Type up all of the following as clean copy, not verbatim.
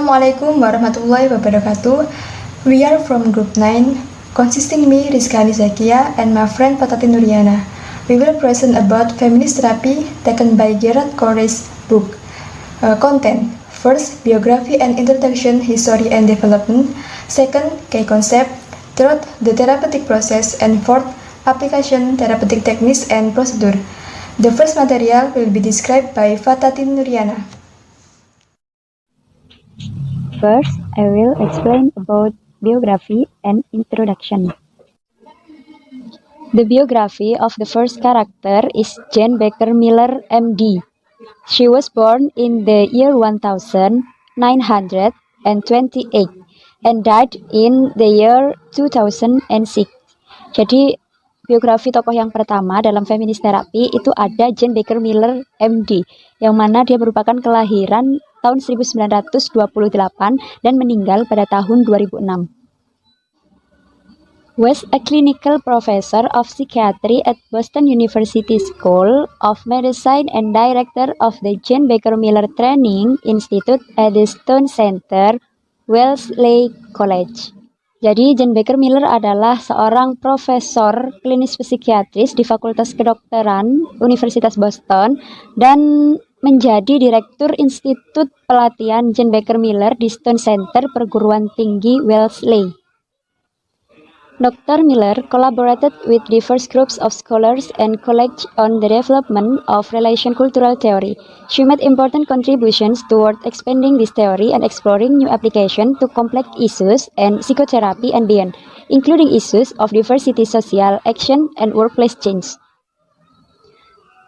Assalamualaikum warahmatullahi wabarakatuh. We are from Group 9, consisting me, Rizka Zakia, and my friend Fatati Nuriana. We will present about feminist therapy taken by Gerard Corey's book. Content: first, biography and introduction, history and development. Second, key concept. Third, the therapeutic process. And fourth, application, therapeutic techniques and procedure. The first material will be described by Fatati Nuriana. First, I will explain about biography and introduction. The biography of the first character is Jane Baker Miller, MD. She was born in the year 1928 and died in the year 2006. Jadi, biografi tokoh yang pertama dalam feminist terapi itu ada Jane Baker Miller, MD, yang mana dia merupakan kelahiran tahun 1928 dan meninggal pada tahun 2006. Was a clinical professor of psychiatry at Boston University School of Medicine and director of the Jane Baker Miller Training Institute at the Stone Center, Wellesley College. Jadi, Jane Baker Miller adalah seorang profesor klinis psikiatris di Fakultas Kedokteran Universitas Boston dan menjadi Direktur Institut Pelatihan Jane Baker Miller di Stone Center Perguruan Tinggi Wellesley. Dr. Miller collaborated with diverse groups of scholars and colleagues on the development of relation cultural theory. She made important contributions toward expanding this theory and exploring new applications to complex issues and psychotherapy and beyond, including issues of diversity, social action, and workplace change.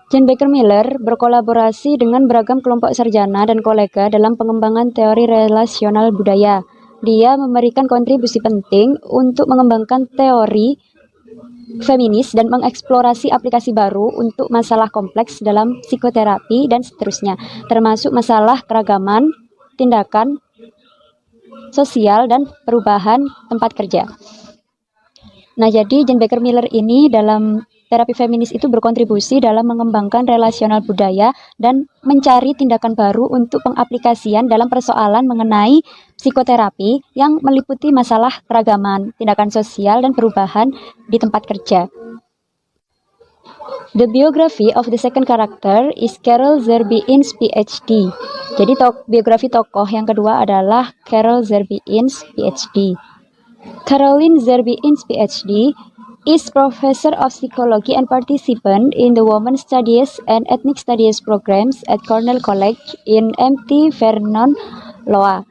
Jane Baker Miller berkolaborasi dengan beragam kelompok sarjana dan kolega dalam pengembangan teori relasional budaya. Dia memberikan kontribusi penting untuk mengembangkan teori feminis dan mengeksplorasi aplikasi baru untuk masalah kompleks dalam psikoterapi dan seterusnya, termasuk masalah keragaman, tindakan sosial, dan perubahan tempat kerja. Nah, jadi Jane Baker Miller ini dalam terapi feminis itu berkontribusi dalam mengembangkan relasional budaya dan mencari tindakan baru untuk pengaplikasian dalam persoalan mengenai psikoterapi yang meliputi masalah keragaman, tindakan sosial, dan perubahan di tempat kerja. The biography of the second character is Carol Zerby-Innes, PhD. Jadi biografi tokoh yang kedua adalah Carol Zerby-Innes, PhD. Caroline Zerby-Innes, PhD, is Professor of Psychology and participant in the Women's Studies and Ethnic Studies programs at Cornell College in Mt. Vernon, Iowa.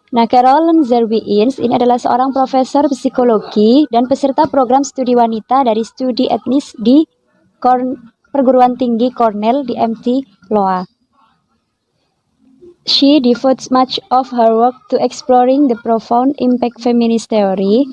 Nah, Caroline Zerby-Innes ini adalah seorang profesor psikologi dan peserta program studi wanita dari studi etnis di Perguruan Tinggi Cornell di Mt. Iowa. She devotes much of her work to exploring the profound impact feminist theory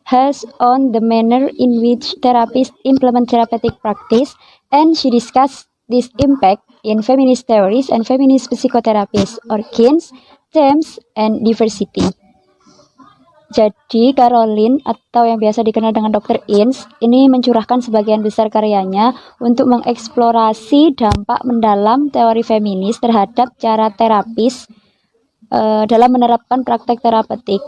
has on the manner in which therapists implement therapeutic practice, and she discussed this impact in feminist theories and feminist psychotherapies, organs, themes, and diversity. Jadi, Caroline atau yang biasa dikenal dengan Dr. Innes ini mencurahkan sebagian besar karyanya untuk mengeksplorasi dampak mendalam teori feminis terhadap cara terapis dalam menerapkan praktek terapeutik.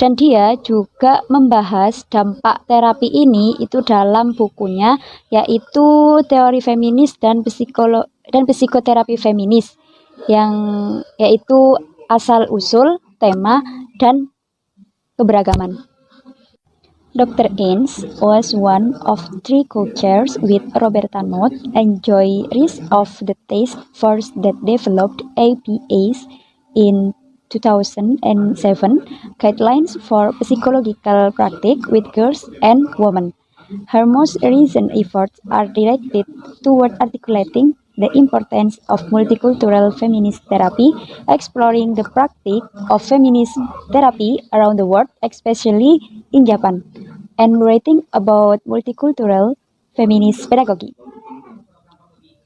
Dan dia juga membahas dampak terapi ini itu dalam bukunya, yaitu Teori Feminis dan Psikoterapi Feminis, yang yaitu asal-usul, tema, dan keberagaman. Dr. Innes was one of three co-chairs with Roberta Knott and Joy Rees of the task force that developed APA's in 2007 guidelines for psychological practice with girls and women. Her most recent efforts are directed toward articulating the importance of multicultural feminist therapy, exploring the practice of feminist therapy around the world, especially in Japan, and writing about multicultural feminist pedagogy.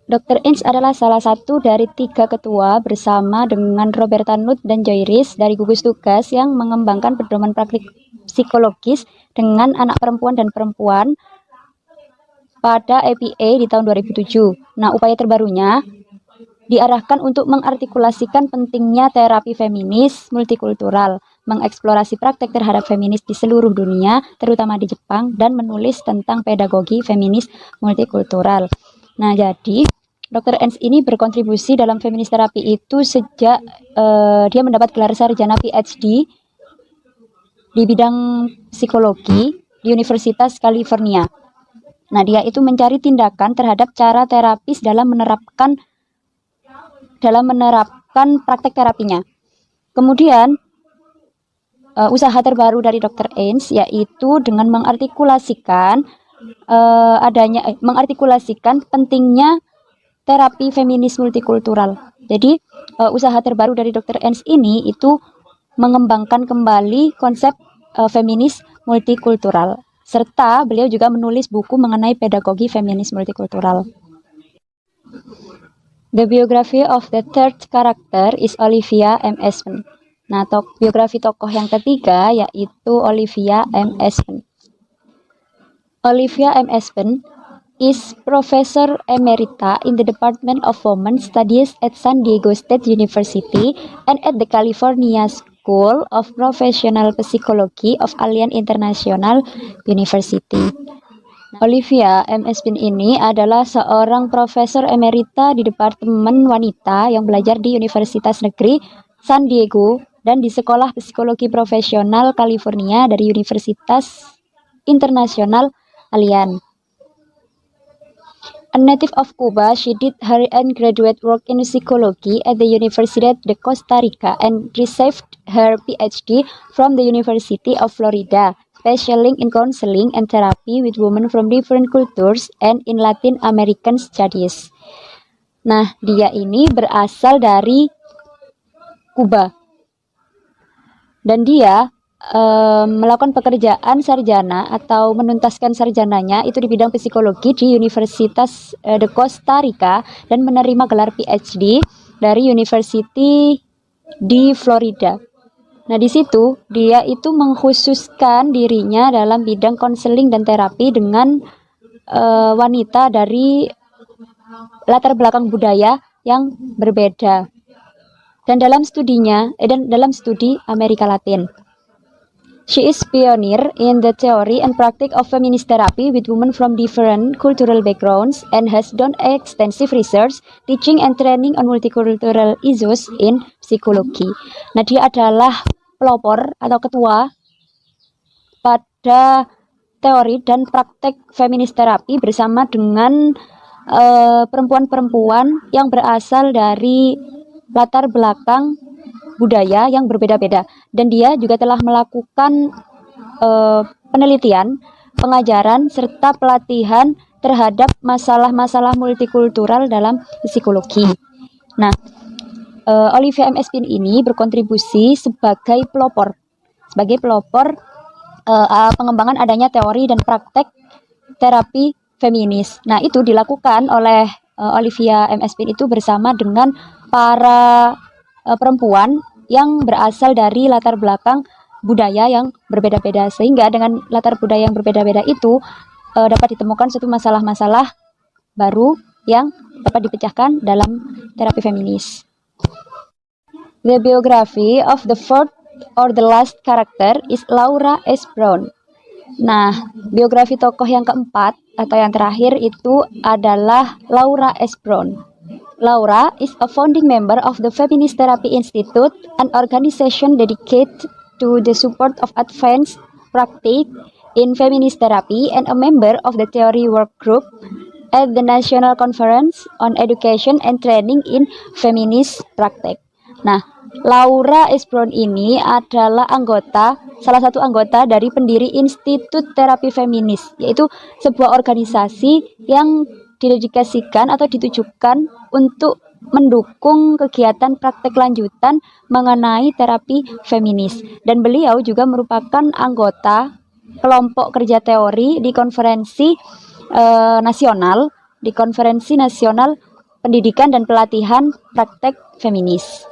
Dr. Innes adalah salah satu dari 3 ketua bersama dengan Roberta Knott dan Joy Rees dari gugus tugas yang mengembangkan pedoman praktik psikologis dengan anak perempuan dan perempuan pada APA di tahun 2007. Nah, upaya terbarunya diarahkan untuk mengartikulasikan pentingnya terapi feminis multikultural, mengeksplorasi praktek terhadap feminis di seluruh dunia, terutama di Jepang, dan menulis tentang pedagogi feminis multikultural. Nah, jadi Dr. Ens ini berkontribusi dalam feminis terapi itu sejak dia mendapat gelar sarjana PhD di bidang psikologi di Universitas California. Nah, dia itu mencari tindakan terhadap cara terapis dalam menerapkan praktek terapinya. Kemudian usaha terbaru dari Dr. Ens yaitu dengan mengartikulasikan pentingnya terapi feminis multikultural. Jadi usaha terbaru dari Dr. Ens ini itu mengembangkan kembali konsep feminis multikultural, serta beliau juga menulis buku mengenai pedagogi feminis multikultural. The biography of the third character is Olivia M. Espen. Nah, biografi tokoh yang ketiga yaitu Olivia M. Espen. Olivia M. Espen is Professor Emerita in the Department of Women's Studies at San Diego State University and at the California School of Professional Psychology of Alliance International University. Olivia M. Espen ini adalah seorang profesor emerita di Departemen Wanita yang belajar di Universitas Negeri San Diego dan di Sekolah Psikologi Profesional California dari Universitas Internasional Alliance. A native of Cuba, she did her undergraduate work in psychology at the Universidad de Costa Rica and received her PhD from the University of Florida, specializing in counseling and therapy with women from different cultures and in Latin American studies. Nah, dia ini berasal dari Kuba. Dan dia melakukan pekerjaan sarjana atau menuntaskan sarjananya itu di bidang psikologi di Universitas de Costa Rica dan menerima gelar PhD dari University di Florida. Nah, di situ dia itu mengkhususkan dirinya dalam bidang konseling dan terapi dengan wanita dari latar belakang budaya yang berbeda. Dan dalam studi Amerika Latin. She is pioneer in the theory and practice of feminist therapy with women from different cultural backgrounds and has done extensive research, teaching and training on multicultural issues in psychology. Nah, dia adalah pelopor atau ketua pada teori dan praktek feminist terapi bersama dengan perempuan-perempuan yang berasal dari latar belakang budaya yang berbeda-beda, dan dia juga telah melakukan penelitian, pengajaran, serta pelatihan terhadap masalah-masalah multikultural dalam psikologi. Nah, Olivia M. Espen ini berkontribusi sebagai pelopor pengembangan adanya teori dan praktek terapi feminis. Nah, itu dilakukan oleh Olivia M. Espen itu bersama dengan para perempuan yang berasal dari latar belakang budaya yang berbeda-beda, sehingga dengan latar budaya yang berbeda-beda itu dapat ditemukan suatu masalah-masalah baru yang dapat dipecahkan dalam terapi feminis. The biography of the fourth or the last character is Laura S. Brown. Nah, biografi tokoh yang keempat atau yang terakhir itu adalah Laura S. Brown. Laura is a founding member of the Feminist Therapy Institute, an organization dedicated to the support of advanced practice in feminist therapy, and a member of the theory work group at the National Conference on Education and Training in Feminist Practice. Nah, Laura S. Brown ini adalah salah satu anggota dari pendiri Institut Terapi Feminis, yaitu sebuah organisasi yang didedikasikan atau ditujukan untuk mendukung kegiatan praktek lanjutan mengenai terapi feminis. Dan beliau juga merupakan anggota kelompok kerja teori di konferensi nasional Pendidikan dan Pelatihan Praktek Feminis.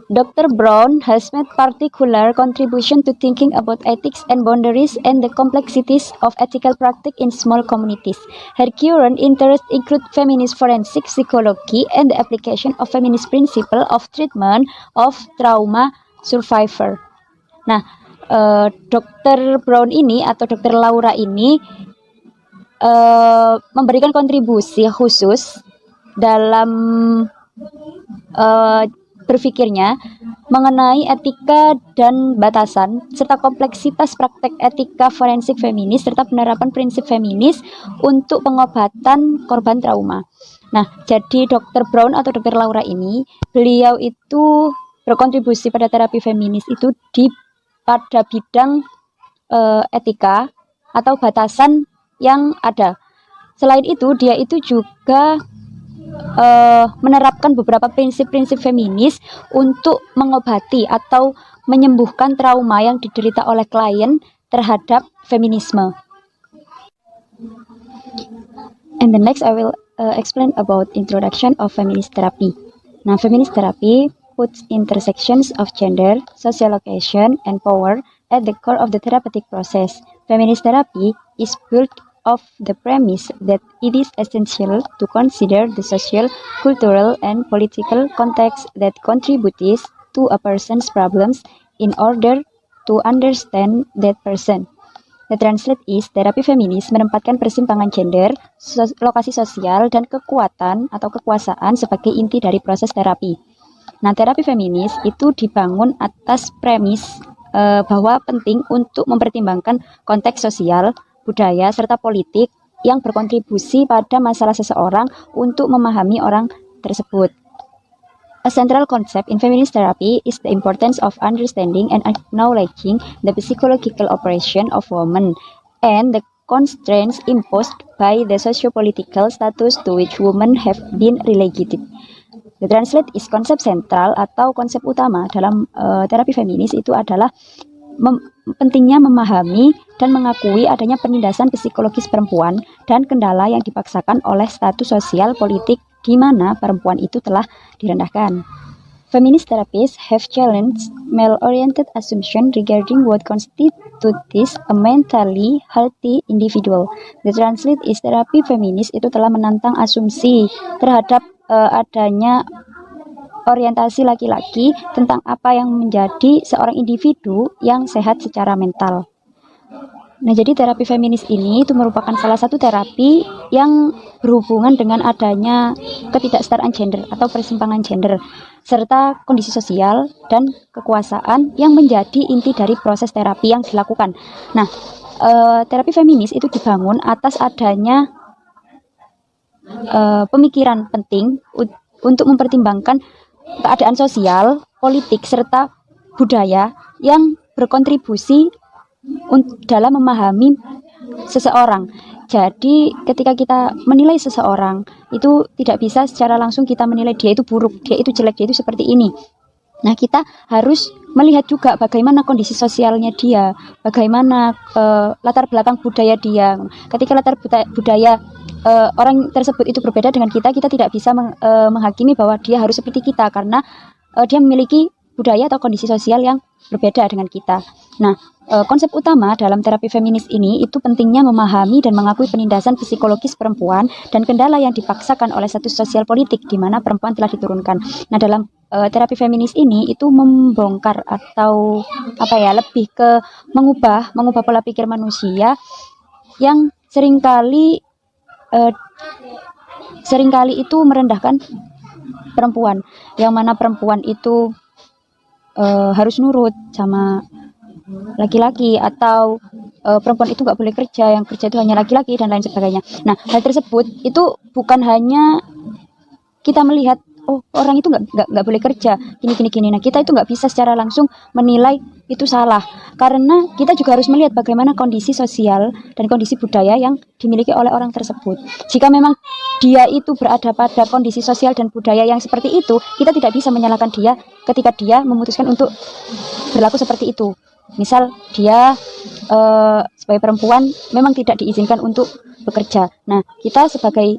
Dr. Brown has made particular contribution to thinking about ethics and boundaries and the complexities of ethical practice in small communities. Her current interests include feminist forensic psychology and the application of feminist principle of treatment of trauma survivor. Nah, Dr. Brown ini atau Dr. Laura ini memberikan kontribusi khusus dalam berpikirnya mengenai etika dan batasan serta kompleksitas praktek etika forensik feminis serta penerapan prinsip feminis untuk pengobatan korban trauma. Nah, jadi Dr. Brown atau Dr. Laura ini, beliau itu berkontribusi pada terapi feminis itu pada bidang etika atau batasan yang ada. Selain itu, dia itu juga menerapkan beberapa prinsip-prinsip feminis untuk mengobati atau menyembuhkan trauma yang diderita oleh klien terhadap feminisme. And the next I will explain about introduction of feminist therapy. Nah, feminist therapy puts intersections of gender, social location, and power at the core of the therapeutic process. Feminist therapy is built of the premise that it is essential to consider the social, cultural, and political context that contributes to a person's problems in order to understand that person. The translate is, terapi feminis menempatkan persimpangan gender, lokasi sosial, dan kekuatan atau kekuasaan sebagai inti dari proses terapi. Nah, terapi feminis itu dibangun atas premis bahwa penting untuk mempertimbangkan konteks sosial, budaya, serta politik yang berkontribusi pada masalah seseorang untuk memahami orang tersebut. A central concept in feminist therapy is the importance of understanding and acknowledging the psychological operation of women and the constraints imposed by the socio-political status to which women have been relegated. The translate is konsep sentral atau konsep utama dalam terapi feminis itu adalah pentingnya memahami dan mengakui adanya penindasan psikologis perempuan dan kendala yang dipaksakan oleh status sosial politik di mana perempuan itu telah direndahkan. Feminist therapists have challenged male-oriented assumption regarding what constitutes a mentally healthy individual. The translate is terapi feminis itu telah menantang asumsi terhadap adanya orientasi laki-laki tentang apa yang menjadi seorang individu yang sehat secara mental. Nah, jadi terapi feminis ini itu merupakan salah satu terapi yang berhubungan dengan adanya ketidaksetaraan gender atau persimpangan gender serta kondisi sosial dan kekuasaan yang menjadi inti dari proses terapi yang dilakukan. Nah, terapi feminis itu dibangun atas adanya pemikiran penting untuk mempertimbangkan keadaan sosial, politik, serta budaya yang berkontribusi dalam memahami seseorang. Jadi ketika kita menilai seseorang, itu tidak bisa secara langsung kita menilai dia itu buruk, dia itu jelek, dia itu seperti ini. Nah, kita harus melihat juga bagaimana kondisi sosialnya dia, bagaimana latar belakang budaya dia. Ketika latar budaya orang tersebut itu berbeda dengan kita tidak bisa menghakimi bahwa dia harus seperti kita karena dia memiliki budaya atau kondisi sosial yang berbeda dengan kita. Nah, konsep utama dalam terapi feminis ini itu pentingnya memahami dan mengakui penindasan psikologis perempuan dan kendala yang dipaksakan oleh status sosial politik di mana perempuan telah diturunkan. Nah, dalam terapi feminis ini itu membongkar atau lebih ke mengubah pola pikir manusia yang seringkali itu merendahkan perempuan, yang mana perempuan itu harus nurut sama laki-laki atau perempuan itu nggak boleh kerja, yang kerja itu hanya laki-laki dan lain sebagainya. Nah, hal tersebut itu bukan hanya kita melihat orang itu nggak boleh kerja gini. Nah, kita itu nggak bisa secara langsung menilai itu salah karena kita juga harus melihat bagaimana kondisi sosial dan kondisi budaya yang dimiliki oleh orang tersebut. Jika memang dia itu berada pada kondisi sosial dan budaya yang seperti itu, kita tidak bisa menyalahkan dia ketika dia memutuskan untuk berlaku seperti itu. Misal dia sebagai perempuan memang tidak diizinkan untuk bekerja. Nah, kita sebagai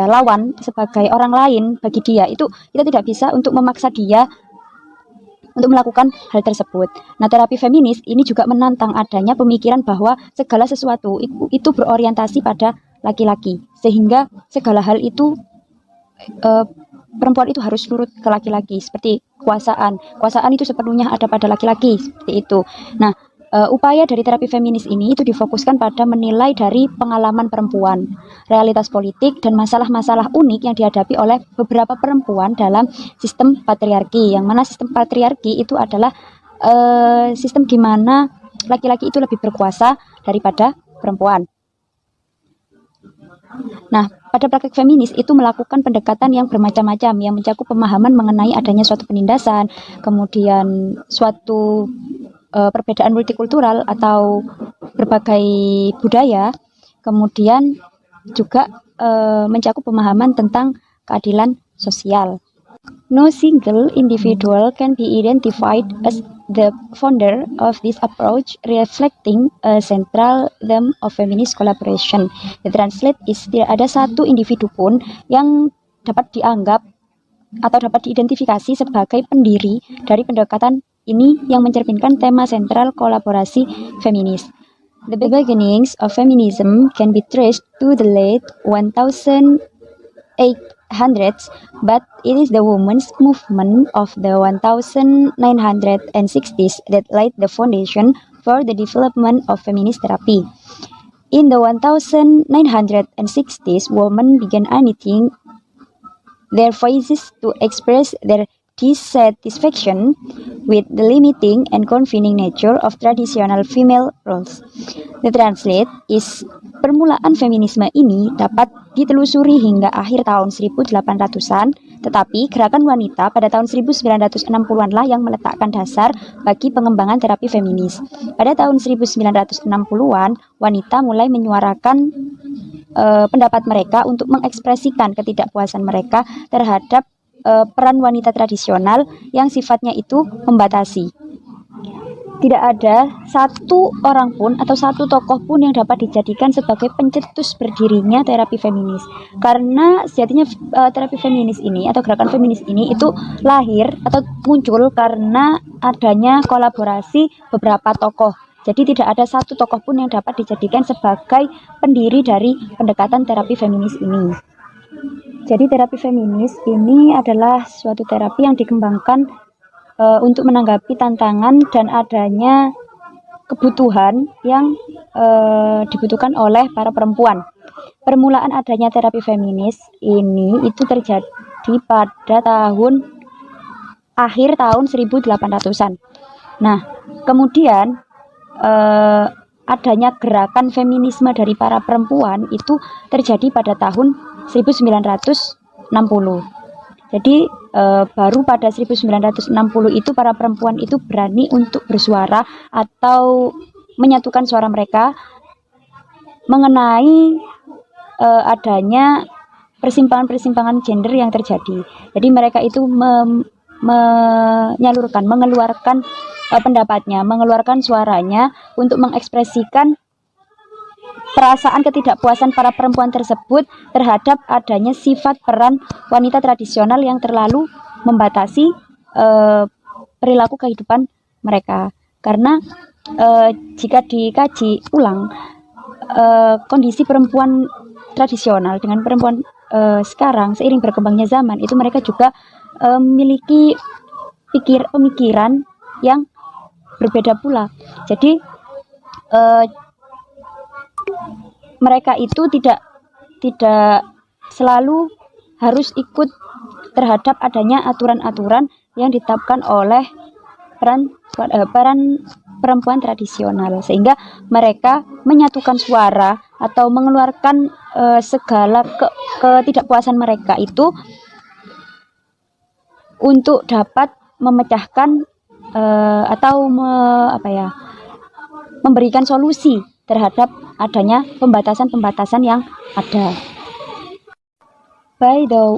lawan, sebagai orang lain bagi dia, itu kita tidak bisa untuk memaksa dia untuk melakukan hal tersebut. Nah, terapi feminis ini juga menantang adanya pemikiran bahwa segala sesuatu itu berorientasi pada laki-laki, sehingga segala hal itu perempuan itu harus nurut ke laki-laki, seperti kekuasaan itu sepenuhnya ada pada laki-laki, seperti itu. Nah, upaya dari terapi feminis ini itu difokuskan pada menilai dari pengalaman perempuan, realitas politik, dan masalah-masalah unik yang dihadapi oleh beberapa perempuan dalam sistem patriarki, yang mana sistem patriarki itu adalah sistem di mana laki-laki itu lebih berkuasa daripada perempuan. Nah, pada praktek feminis itu melakukan pendekatan yang bermacam-macam, yang mencakup pemahaman mengenai adanya suatu penindasan, kemudian suatu perbedaan multikultural atau berbagai budaya, kemudian juga mencakup pemahaman tentang keadilan sosial. No single individual can be identified as the founder of this approach, reflecting a central theme of feminist collaboration. The translate is, tidak ada satu individu pun yang dapat dianggap atau dapat diidentifikasi sebagai pendiri dari pendekatan ini yang mencerminkan tema sentral kolaborasi feminis. The beginnings of feminism can be traced to the late 1800s, but it is the women's movement of the 1960s that laid the foundation for the development of feminist therapy. In the 1960s, women began uniting their voices to express their dissatisfaction with the limiting and confining nature of traditional female roles. The translate is, permulaan feminisme ini dapat ditelusuri hingga akhir tahun 1800-an, tetapi gerakan wanita pada tahun 1960-an lah yang meletakkan dasar bagi pengembangan terapi feminis. Pada tahun 1960-an, wanita mulai menyuarakan pendapat mereka untuk mengekspresikan ketidakpuasan mereka terhadap peran wanita tradisional yang sifatnya itu membatasi. Tidak ada satu orang pun atau satu tokoh pun yang dapat dijadikan sebagai pencetus berdirinya terapi feminis. Karena sejatinya terapi feminis ini atau gerakan feminis ini itu lahir atau muncul karena adanya kolaborasi beberapa tokoh. Jadi tidak ada satu tokoh pun yang dapat dijadikan sebagai pendiri dari pendekatan terapi feminis ini. Jadi terapi feminis ini adalah suatu terapi yang dikembangkan untuk menanggapi tantangan dan adanya kebutuhan yang dibutuhkan oleh para perempuan. Permulaan adanya terapi feminis ini itu terjadi pada akhir tahun 1800-an. Nah, kemudian adanya gerakan feminisme dari para perempuan itu terjadi pada tahun 1960. Jadi baru pada 1960 itu para perempuan itu berani untuk bersuara atau menyatukan suara mereka mengenai adanya persimpangan-persimpangan gender yang terjadi. Jadi mereka itu mengeluarkan pendapatnya, mengeluarkan suaranya untuk mengekspresikan perasaan ketidakpuasan para perempuan tersebut terhadap adanya sifat peran wanita tradisional yang terlalu membatasi perilaku kehidupan mereka. Karena jika dikaji ulang kondisi perempuan tradisional dengan perempuan sekarang seiring berkembangnya zaman, itu mereka juga memiliki pemikiran yang berbeda pula. Jadi mereka itu tidak selalu harus ikut terhadap adanya aturan-aturan yang ditetapkan oleh peran perempuan tradisional, sehingga mereka menyatukan suara atau mengeluarkan segala ketidakpuasan mereka itu untuk dapat memecahkan atau memberikan solusi terhadap adanya pembatasan-pembatasan yang ada. By the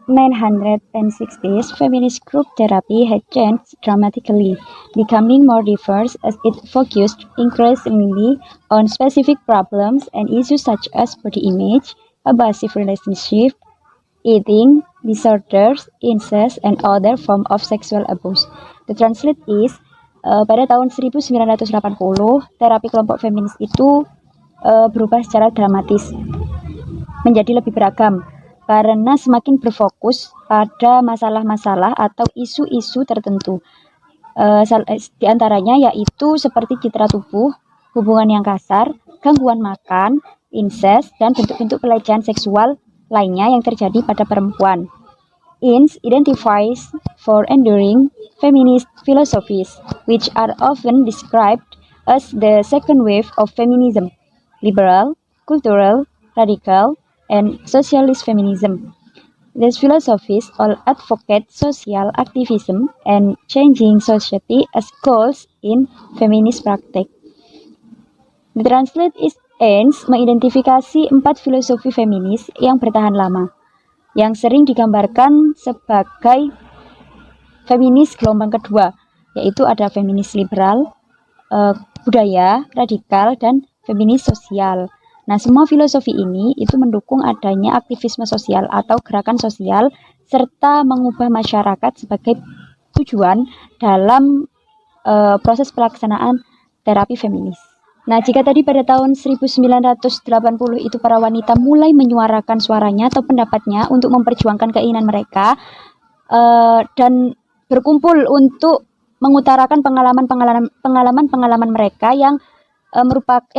1960s, feminist group therapy had changed dramatically, becoming more diverse as it focused increasingly on specific problems and issues such as body image, abusive relationship, eating disorders, incest, and other form of sexual abuse. The translate is, pada tahun 1980, terapi kelompok feminis itu berubah secara dramatis menjadi lebih beragam karena semakin berfokus pada masalah-masalah atau isu-isu tertentu. Di antaranya yaitu seperti citra tubuh, hubungan yang kasar, gangguan makan, incest, dan bentuk-bentuk pelecehan seksual lainnya yang terjadi pada perempuan. INS identifies for enduring feminist philosophies, which are often described as the second wave of feminism: liberal, cultural, radical, and socialist feminism. These philosophies all advocate social activism and changing society as goals in feminist practice. The translate is aims mengidentifikasi 4 filosofi feminis yang bertahan lama, yang sering digambarkan sebagai feminis gelombang kedua, yaitu ada feminis liberal, budaya, radikal, dan feminis sosial. Nah, semua filosofi ini itu mendukung adanya aktivisme sosial atau gerakan sosial serta mengubah masyarakat sebagai tujuan dalam proses pelaksanaan terapi feminis. Nah, jika tadi pada tahun 1980 itu para wanita mulai menyuarakan suaranya atau pendapatnya untuk memperjuangkan keinginan mereka dan berkumpul untuk mengutarakan pengalaman mereka yang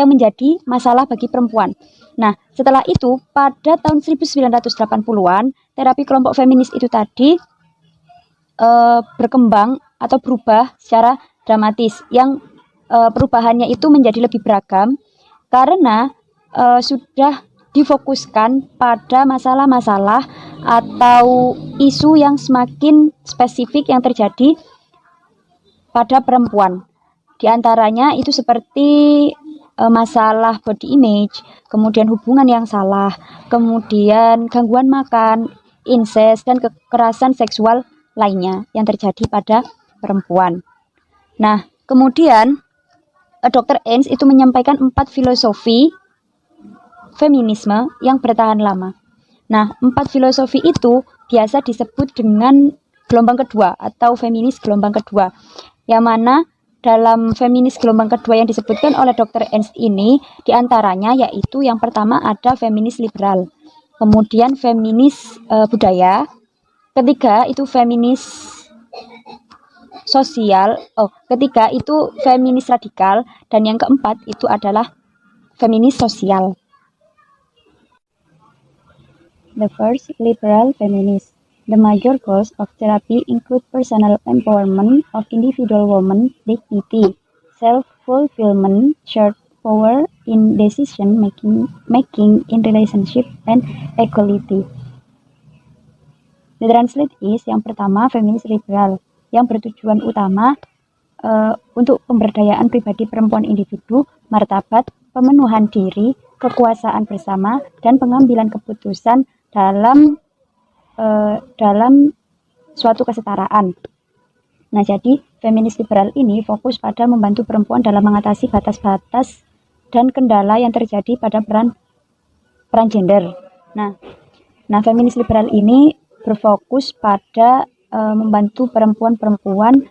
menjadi masalah bagi perempuan. Nah, setelah itu pada tahun 1980-an, terapi kelompok feminis itu tadi berkembang atau berubah secara dramatis, yang perubahannya itu menjadi lebih beragam karena sudah difokuskan pada masalah-masalah atau isu yang semakin spesifik yang terjadi pada perempuan. Di antaranya itu seperti masalah body image, kemudian hubungan yang salah, kemudian gangguan makan, incest, dan kekerasan seksual lainnya yang terjadi pada perempuan. Nah, kemudian Dr. Ains itu menyampaikan 4 filosofi feminisme yang bertahan lama. Nah, 4 filosofi itu biasa disebut dengan gelombang kedua atau feminis gelombang kedua, yang mana dalam feminis gelombang kedua yang disebutkan oleh Dr. Ains ini diantaranya yaitu yang pertama ada feminis liberal, kemudian feminis budaya, ketiga itu feminis sosial, ketiga itu feminis radikal, dan yang keempat itu adalah feminis sosial. The first, liberal feminist. The major goals of therapy include personal empowerment of individual women, dignity, self-fulfillment, shared power in decision making in relationship, and equality. The translate is, yang pertama feminis liberal, yang bertujuan utama untuk pemberdayaan pribadi perempuan individu, martabat, pemenuhan diri, kekuasaan bersama, dan pengambilan keputusan dalam suatu kesetaraan. Nah, jadi feminis liberal ini fokus pada membantu perempuan dalam mengatasi batas-batas dan kendala yang terjadi pada peran gender. Nah, feminis liberal ini berfokus pada membantu perempuan-perempuan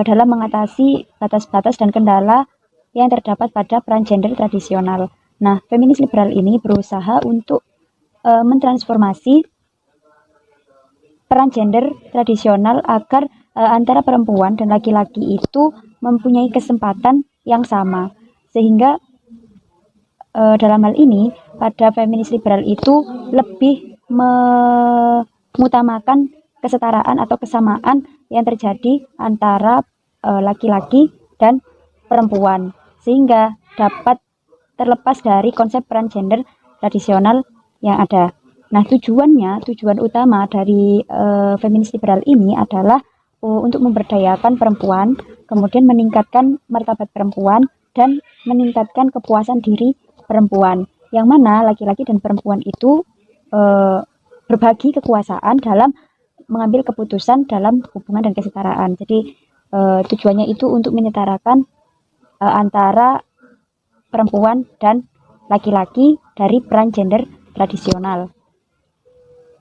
dalam mengatasi batas-batas dan kendala yang terdapat pada peran gender tradisional. Nah, feminis liberal ini berusaha untuk mentransformasi peran gender tradisional agar antara perempuan dan laki-laki itu mempunyai kesempatan yang sama, sehingga dalam hal ini pada feminis liberal itu lebih mengutamakan kesetaraan atau kesamaan yang terjadi antara laki-laki dan perempuan, sehingga dapat terlepas dari konsep peran gender tradisional yang ada. Nah, tujuan utama dari feminis liberal ini adalah untuk memberdayakan perempuan, kemudian meningkatkan martabat perempuan, dan meningkatkan kepuasan diri perempuan, yang mana laki-laki dan perempuan itu berbagi kekuasaan dalam mengambil keputusan dalam hubungan dan kesetaraan. Jadi tujuannya itu untuk menyetarakan antara perempuan dan laki-laki dari peran gender tradisional.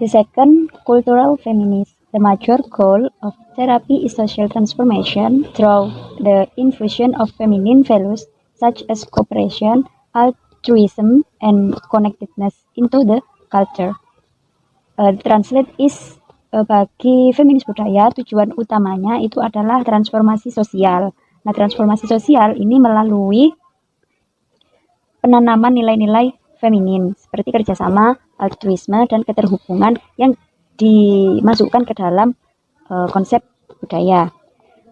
The second, cultural feminism. The major goal of therapy is social transformation through the infusion of feminine values such as cooperation, altruism, and connectedness into the culture. Translate is bagi feminis budaya, tujuan utamanya itu adalah transformasi sosial. Nah, transformasi sosial ini melalui penanaman nilai-nilai feminin seperti kerjasama, altruisme, dan keterhubungan yang dimasukkan ke dalam konsep budaya.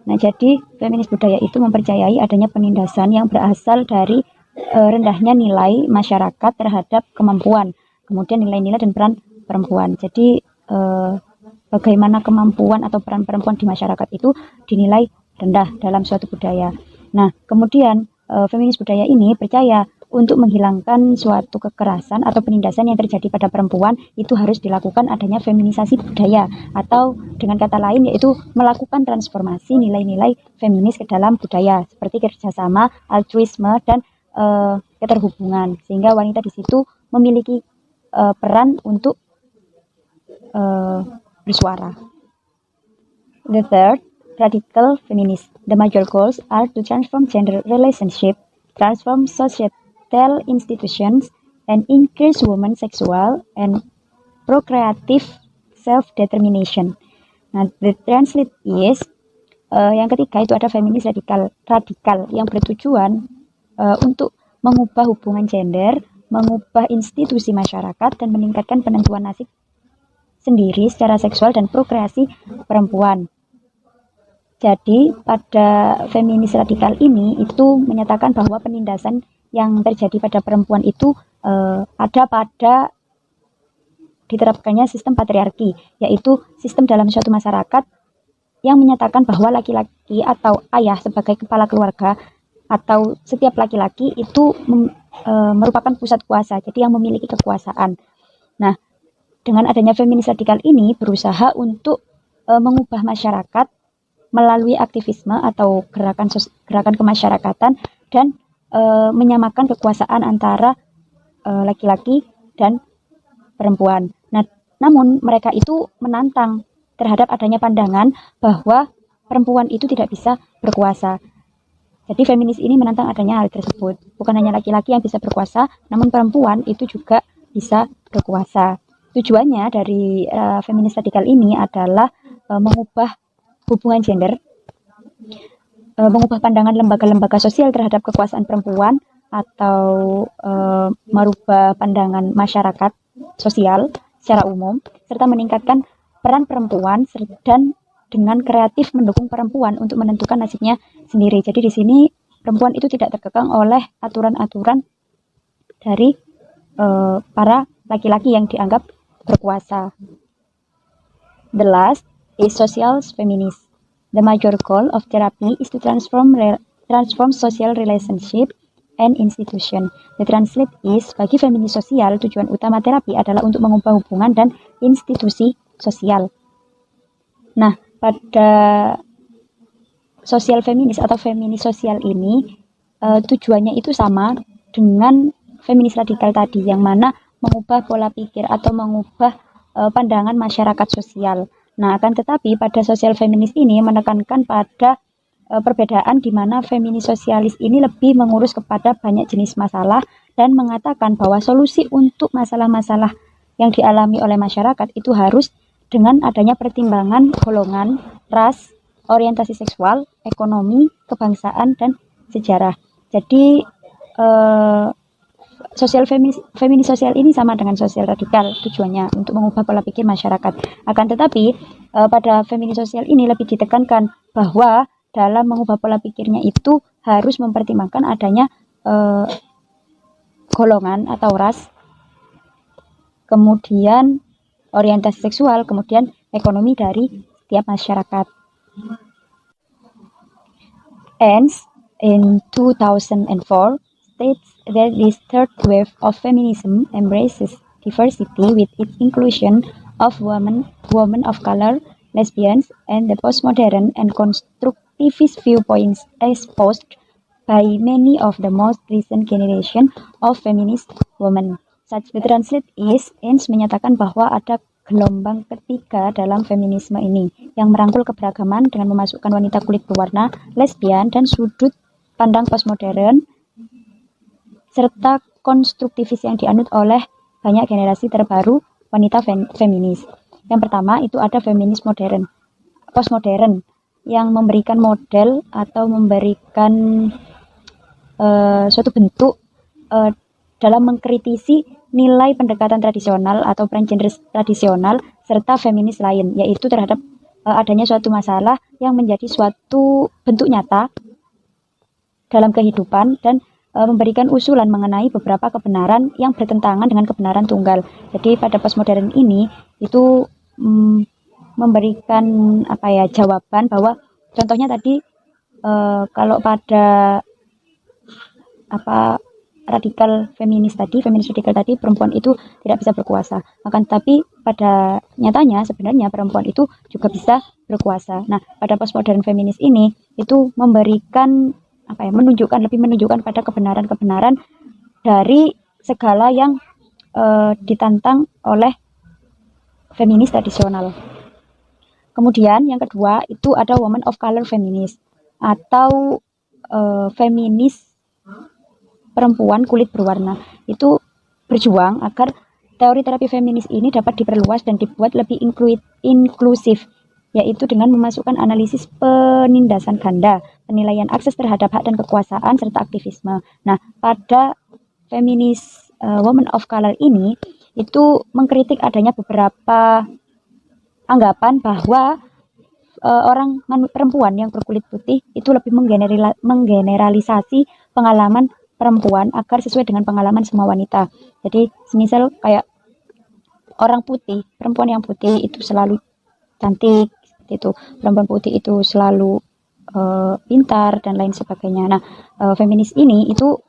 Nah, jadi feminis budaya itu mempercayai adanya penindasan yang berasal dari rendahnya nilai masyarakat terhadap kemampuan, kemudian nilai-nilai dan peran perempuan. Jadi bagaimana kemampuan atau peran perempuan di masyarakat itu dinilai rendah dalam suatu budaya. Nah, kemudian feminis budaya ini percaya untuk menghilangkan suatu kekerasan atau penindasan yang terjadi pada perempuan itu harus dilakukan adanya feminisasi budaya, atau dengan kata lain yaitu melakukan transformasi nilai-nilai feminis ke dalam budaya seperti kerjasama, altruisme, dan keterhubungan, sehingga wanita di situ memiliki peran untuk bersuara. The third, radical feminist. The major goals are to transform gender relationship, transform societal institutions, and increase women's sexual and procreative self-determination. Nah, the translate is yang ketiga itu ada feminis radikal yang bertujuan untuk mengubah hubungan gender, mengubah institusi masyarakat, dan meningkatkan penentuan nasib sendiri secara seksual dan prokreasi perempuan. Jadi pada feminis radikal ini itu menyatakan bahwa penindasan yang terjadi pada perempuan itu ada pada diterapkannya sistem patriarki, yaitu sistem dalam suatu masyarakat yang menyatakan bahwa laki-laki atau ayah sebagai kepala keluarga atau setiap laki-laki itu merupakan pusat kuasa, jadi yang memiliki kekuasaan. Nah, dengan adanya feminis radikal ini berusaha untuk mengubah masyarakat melalui aktivisme atau gerakan kemasyarakatan dan menyamakan kekuasaan antara laki-laki dan perempuan. Nah, namun mereka itu menantang terhadap adanya pandangan bahwa perempuan itu tidak bisa berkuasa. Jadi feminis ini menantang adanya hal tersebut. Bukan hanya laki-laki yang bisa berkuasa, namun perempuan itu juga bisa berkuasa. Tujuannya dari feminis radikal ini adalah mengubah hubungan gender, mengubah pandangan lembaga-lembaga sosial terhadap kekuasaan perempuan, atau merubah pandangan masyarakat sosial secara umum, serta meningkatkan peran perempuan dan dengan kreatif mendukung perempuan untuk menentukan nasibnya sendiri. Jadi di sini perempuan itu tidak terkekang oleh aturan-aturan dari para laki-laki yang dianggap berkuasa. The last is social feminism. The major goal of therapy is to transform social relationship and institution. The translate is, bagi feminis sosial, tujuan utama terapi adalah untuk mengubah hubungan dan institusi sosial. Nah, pada sosial feminis atau feminis sosial ini tujuannya itu sama dengan feminis radikal tadi, yang mana mengubah pola pikir atau mengubah pandangan masyarakat sosial. Nah, akan tetapi pada sosial feminis ini menekankan pada perbedaan di mana feminis sosialis ini lebih mengurus kepada banyak jenis masalah dan mengatakan bahwa solusi untuk masalah-masalah yang dialami oleh masyarakat itu harus dengan adanya pertimbangan golongan, ras, orientasi seksual, ekonomi, kebangsaan, dan sejarah. Jadi sosial feminis sosial ini sama dengan sosial radikal, tujuannya untuk mengubah pola pikir masyarakat. Akan tetapi pada feminis sosial ini lebih ditekankan bahwa dalam mengubah pola pikirnya itu harus mempertimbangkan adanya golongan atau ras, kemudian orientasi seksual, kemudian ekonomi dari setiap masyarakat. And in 2004 states that this third wave of feminism embraces diversity with its inclusion of women of color, lesbians, and the postmodern and constructivist viewpoints exposed by many of the most recent generation of feminist women. Such the translate is, Ince menyatakan bahwa ada gelombang ketiga dalam feminisme ini, yang merangkul keberagaman dengan memasukkan wanita kulit berwarna, lesbian, dan sudut pandang postmodern, serta konstruktivis yang dianut oleh banyak generasi terbaru wanita feminis. Yang pertama itu ada feminis postmodern, yang memberikan model atau memberikan suatu bentuk dalam mengkritisi nilai pendekatan tradisional atau peran gender tradisional serta feminis lain, yaitu terhadap adanya suatu masalah yang menjadi suatu bentuk nyata dalam kehidupan dan memberikan usulan mengenai beberapa kebenaran yang bertentangan dengan kebenaran tunggal. Jadi pada postmodern ini itu memberikan jawaban bahwa contohnya tadi kalau pada feminis radikal tadi perempuan itu tidak bisa berkuasa. Akan tetapi pada nyatanya sebenarnya perempuan itu juga bisa berkuasa. Nah, pada postmodern feminis ini itu memberikan menunjukkan pada kebenaran-kebenaran dari segala yang ditantang oleh feminis tradisional. Kemudian yang kedua itu ada woman of color feminis atau feminis perempuan kulit berwarna. Itu berjuang agar teori terapi feminis ini dapat diperluas dan dibuat lebih inklusif, yaitu dengan memasukkan analisis penindasan ganda, penilaian akses terhadap hak dan kekuasaan, serta aktivisme. Nah, pada feminis woman of color ini itu mengkritik adanya beberapa anggapan bahwa perempuan yang berkulit putih itu lebih menggeneralisasi pengalaman perempuan agar sesuai dengan pengalaman semua wanita. Jadi semisal kayak perempuan yang putih itu selalu cantik, itu perempuan putih itu selalu pintar dan lain sebagainya. Nah, feminis ini itu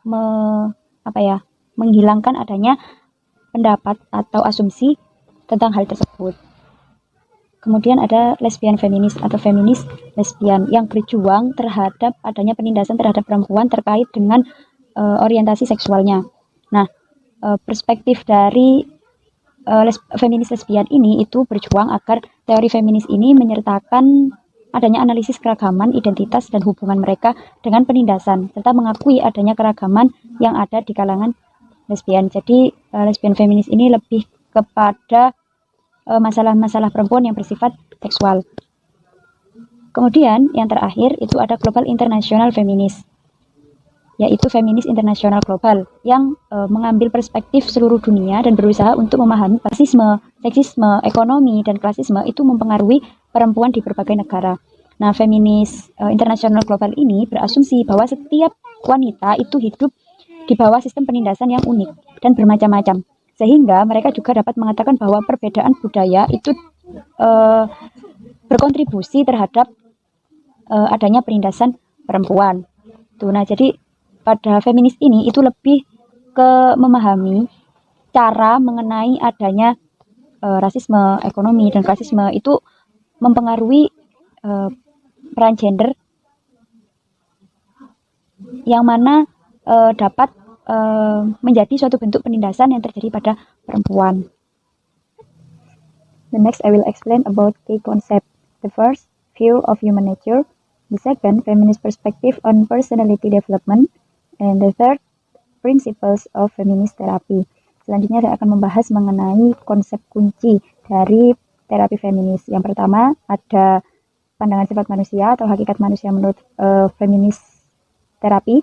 menghilangkan adanya pendapat atau asumsi tentang hal tersebut. Kemudian ada lesbian feminis atau feminis lesbian yang berjuang terhadap adanya penindasan terhadap perempuan terkait dengan orientasi seksualnya. Nah, perspektif dari feminis lesbian ini itu berjuang agar teori feminis ini menyertakan adanya analisis keragaman, identitas, dan hubungan mereka dengan penindasan, serta mengakui adanya keragaman yang ada di kalangan lesbian. Jadi, lesbian feminis ini lebih kepada masalah-masalah perempuan yang bersifat seksual. Kemudian, yang terakhir itu ada global international feminis, yaitu feminis internasional global yang mengambil perspektif seluruh dunia dan berusaha untuk memahami rasisme, seksisme, ekonomi, dan klasisme itu mempengaruhi perempuan di berbagai negara. Nah, feminis internasional global ini berasumsi bahwa setiap wanita itu hidup di bawah sistem penindasan yang unik dan bermacam-macam, sehingga mereka juga dapat mengatakan bahwa perbedaan budaya itu berkontribusi terhadap adanya penindasan perempuan. Nah, jadi pada feminis ini itu lebih ke memahami cara mengenai adanya rasisme, ekonomi, dan klasisme itu mempengaruhi peran gender yang mana dapat menjadi suatu bentuk penindasan yang terjadi pada perempuan. The next I will explain about key concept. The first, view of human nature. The second, feminist perspective on personality development. And the third, principles of feminist therapy. Selanjutnya saya akan membahas mengenai konsep kunci dari terapi feminis. Yang pertama ada pandangan sifat manusia atau hakikat manusia menurut feminist terapi.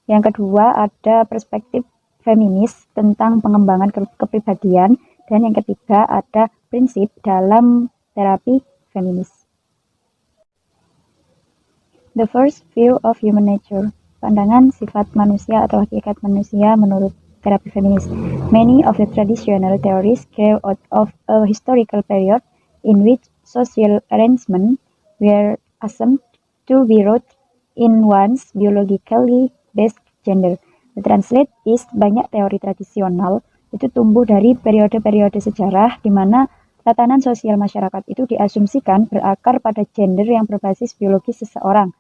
Yang kedua ada perspektif feminis tentang pengembangan kepribadian. Dan yang ketiga ada prinsip dalam terapi feminis. The first, view of human nature. Pandangan sifat manusia atau hakikat manusia menurut terapi feminis. Many of the traditional theories grew out of a historical period in which social arrangements were assumed to be rooted in one's biologically based gender. The translate is, banyak teori tradisional itu tumbuh dari periode-periode sejarah di mana tatanan sosial masyarakat itu diasumsikan berakar pada gender yang berbasis biologis seseorang.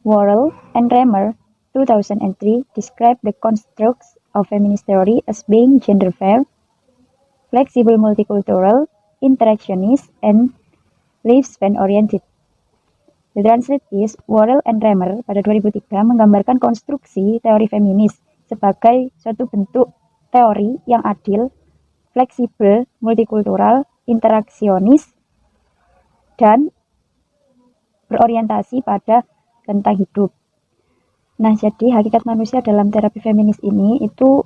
Worrell and Remer, 2003, describe the constructs of feminist theory as being gender-fair, flexible, multicultural, interactionist, and lifespan-oriented. The translate is, Worrell and Remer pada 2003 menggambarkan konstruksi teori feminis sebagai suatu bentuk teori yang adil, fleksibel, multikultural, interaksionis, dan berorientasi pada rentang hidup. Nah, jadi hakikat manusia dalam terapi feminis ini itu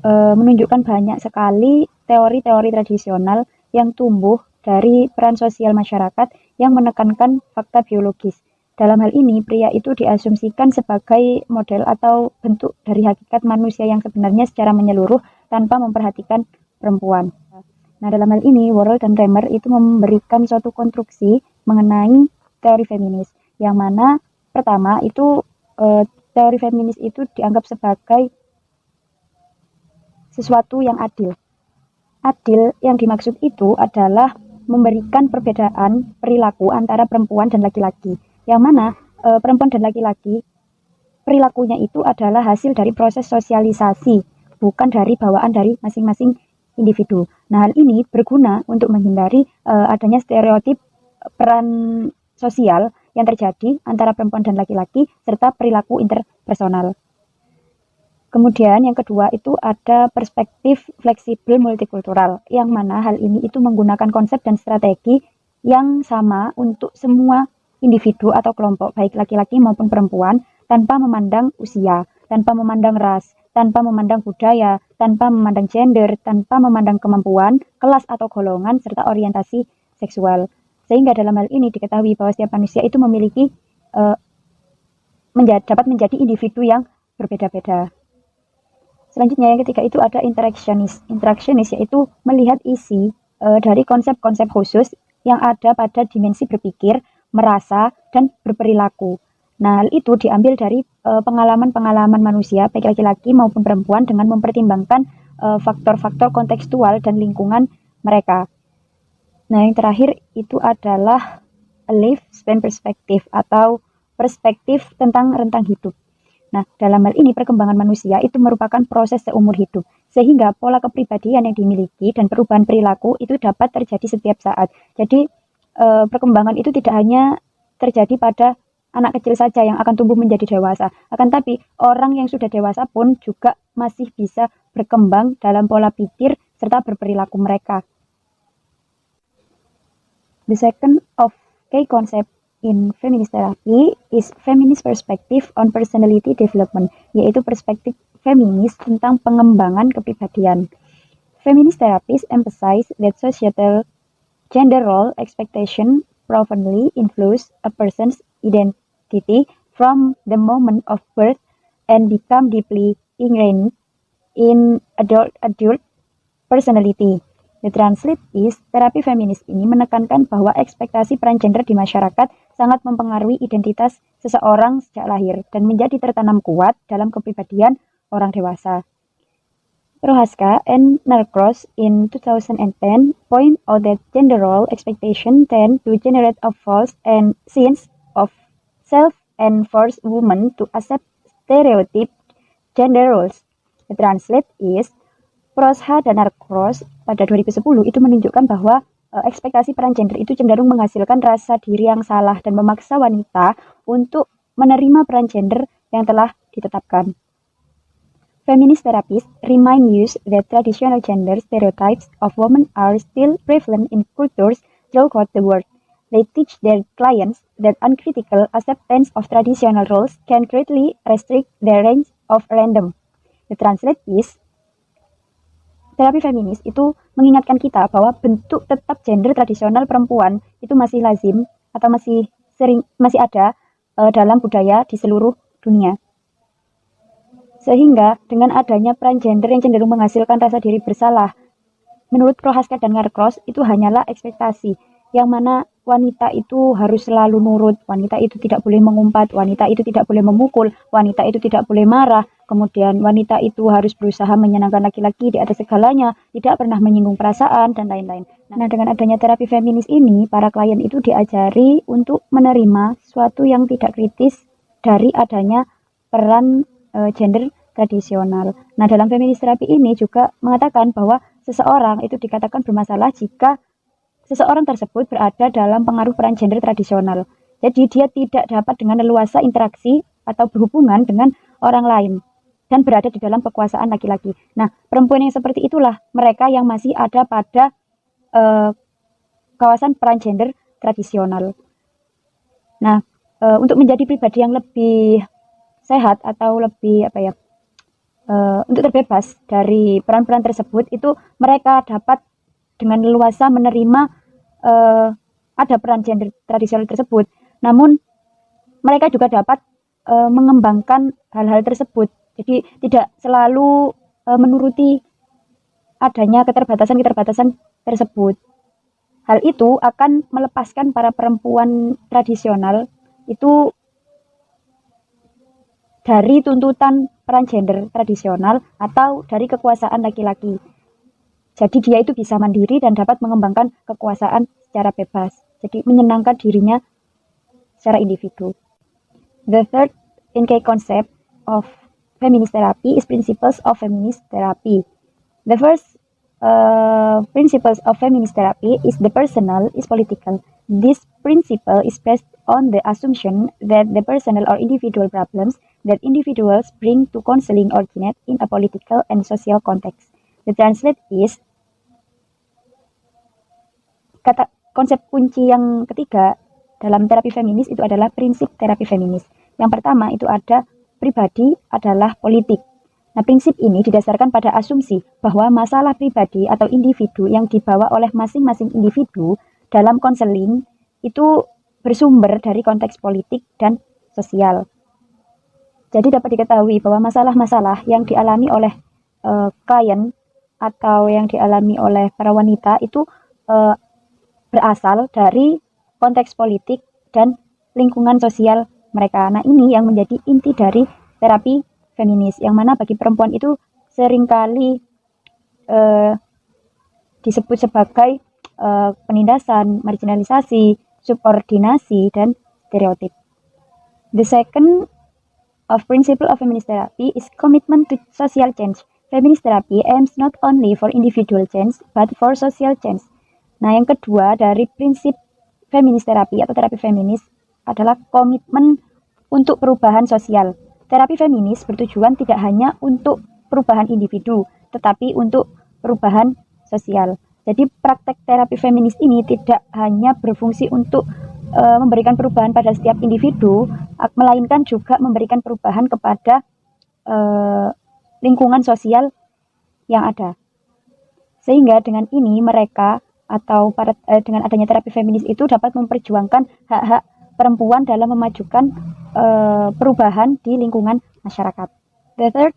menunjukkan banyak sekali teori-teori tradisional yang tumbuh dari peran sosial masyarakat yang menekankan fakta biologis. Dalam hal ini, pria itu diasumsikan sebagai model atau bentuk dari hakikat manusia yang sebenarnya secara menyeluruh tanpa memperhatikan perempuan. Nah, dalam hal ini, Worrell dan Remer itu memberikan suatu konstruksi mengenai teori feminis, yang mana pertama itu teori feminis itu dianggap sebagai sesuatu yang adil. Adil yang dimaksud itu adalah memberikan perbedaan perilaku antara perempuan dan laki-laki, yang mana perempuan dan laki-laki perilakunya itu adalah hasil dari proses sosialisasi, bukan dari bawaan dari masing-masing individu. Nah, hal ini berguna untuk menghindari adanya stereotip peran sosial yang terjadi antara perempuan dan laki-laki serta perilaku interpersonal. Kemudian yang kedua itu ada perspektif fleksibel multikultural, yang mana hal ini itu menggunakan konsep dan strategi yang sama untuk semua individu atau kelompok, baik laki-laki maupun perempuan, tanpa memandang usia, tanpa memandang ras, tanpa memandang budaya, tanpa memandang gender, tanpa memandang kemampuan, kelas atau golongan, serta orientasi seksual. Sehingga dalam hal ini diketahui bahwa setiap manusia itu memiliki dapat menjadi individu yang berbeda-beda. Selanjutnya yang ketiga itu ada interactionist. Interactionist yaitu melihat isi dari konsep-konsep khusus yang ada pada dimensi berpikir, merasa, dan berperilaku. Nah, hal itu diambil dari pengalaman-pengalaman manusia, baik laki-laki maupun perempuan, dengan mempertimbangkan faktor-faktor kontekstual dan lingkungan mereka. Nah, yang terakhir itu adalah a lifespan perspective atau perspektif tentang rentang hidup. Nah, dalam hal ini perkembangan manusia itu merupakan proses seumur hidup, sehingga pola kepribadian yang dimiliki dan perubahan perilaku itu dapat terjadi setiap saat. Jadi, perkembangan itu tidak hanya terjadi pada anak kecil saja yang akan tumbuh menjadi dewasa, akan tapi orang yang sudah dewasa pun juga masih bisa berkembang dalam pola pikir serta berperilaku mereka. The second of key concept in feminist therapy is feminist perspective on personality development, yaitu perspektif feminis tentang pengembangan kepribadian. Feminist therapies emphasize that societal gender role expectation profoundly influence a person's identity from the moment of birth and become deeply ingrained in adult personality. The translate is, terapi feminis ini menekankan bahwa ekspektasi peran gender di masyarakat sangat mempengaruhi identitas seseorang sejak lahir dan menjadi tertanam kuat dalam kepribadian orang dewasa. Prohaska and Norcross in 2010 point out that gender role expectation tend to generate a false and sense of self and force women to accept stereotyped gender roles. The translate is, Prohaska dan Norcross pada 2010 itu menunjukkan bahwa ekspektasi peran gender itu cenderung menghasilkan rasa diri yang salah dan memaksa wanita untuk menerima peran gender yang telah ditetapkan. Feminist therapists remind us that traditional gender stereotypes of women are still prevalent in cultures throughout the world. They teach their clients that uncritical acceptance of traditional roles can greatly restrict their range of random. The translate is, terapi feminis itu mengingatkan kita bahwa bentuk tetap gender tradisional perempuan itu masih lazim atau masih ada dalam budaya di seluruh dunia. Sehingga dengan adanya peran gender yang cenderung menghasilkan rasa diri bersalah, menurut Prohaska dan Norcross itu hanyalah ekspektasi, yang mana wanita itu harus selalu nurut, wanita itu tidak boleh mengumpat, wanita itu tidak boleh memukul, wanita itu tidak boleh marah, kemudian wanita itu harus berusaha menyenangkan laki-laki di atas segalanya, tidak pernah menyinggung perasaan, dan lain-lain. Nah, dengan adanya terapi feminis ini, para klien itu diajari untuk menerima sesuatu yang tidak kritis dari adanya peran gender tradisional. Nah, dalam feminis terapi ini juga mengatakan bahwa seseorang itu dikatakan bermasalah jika seseorang tersebut berada dalam pengaruh peran gender tradisional. Jadi dia tidak dapat dengan leluasa interaksi atau berhubungan dengan orang lain dan berada di dalam kekuasaan laki-laki. Nah, perempuan yang seperti itulah mereka yang masih ada pada kawasan peran gender tradisional. Nah, untuk menjadi pribadi yang lebih sehat atau lebih untuk terbebas dari peran-peran tersebut, itu mereka dapat dengan leluasa menerima ada peran gender tradisional tersebut. Namun mereka juga dapat mengembangkan hal-hal tersebut. Jadi tidak selalu menuruti adanya keterbatasan-keterbatasan tersebut. Hal itu akan melepaskan para perempuan tradisional itu dari tuntutan peran gender tradisional atau dari kekuasaan laki-laki. Jadi dia itu bisa mandiri dan dapat mengembangkan kekuasaan secara bebas. Jadi menyenangkan dirinya secara individu. The third key concept of feminist therapy is principles of feminist therapy. The first principles of feminist therapy is the personal is political. This principle is based on the assumption that the personal or individual problems that individuals bring to counseling originate in a political and social context. The translate is konsep kunci yang ketiga dalam terapi feminis itu adalah prinsip terapi feminis. Yang pertama itu ada pribadi adalah politik. Nah, prinsip ini didasarkan pada asumsi bahwa masalah pribadi atau individu yang dibawa oleh masing-masing individu dalam konseling itu bersumber dari konteks politik dan sosial. Jadi dapat diketahui bahwa masalah-masalah yang dialami oleh klien atau yang dialami oleh para wanita itu berasal dari konteks politik dan lingkungan sosial mereka. Nah, ini yang menjadi inti dari terapi feminis, yang mana bagi perempuan itu seringkali disebut sebagai penindasan, marginalisasi, subordinasi, dan stereotip. The second of principle of feminist therapy is commitment to social change. Feminist therapy aims not only for individual change, but for social change. Nah, yang kedua dari prinsip feminis terapi atau terapi feminis adalah komitmen untuk perubahan sosial. Terapi feminis bertujuan tidak hanya untuk perubahan individu, tetapi untuk perubahan sosial. Jadi praktek terapi feminis ini tidak hanya berfungsi untuk memberikan perubahan pada setiap individu, melainkan juga memberikan perubahan kepada lingkungan sosial yang ada. Sehingga dengan ini mereka atau dengan adanya terapi feminis itu dapat memperjuangkan hak-hak perempuan dalam memajukan perubahan di lingkungan masyarakat. The third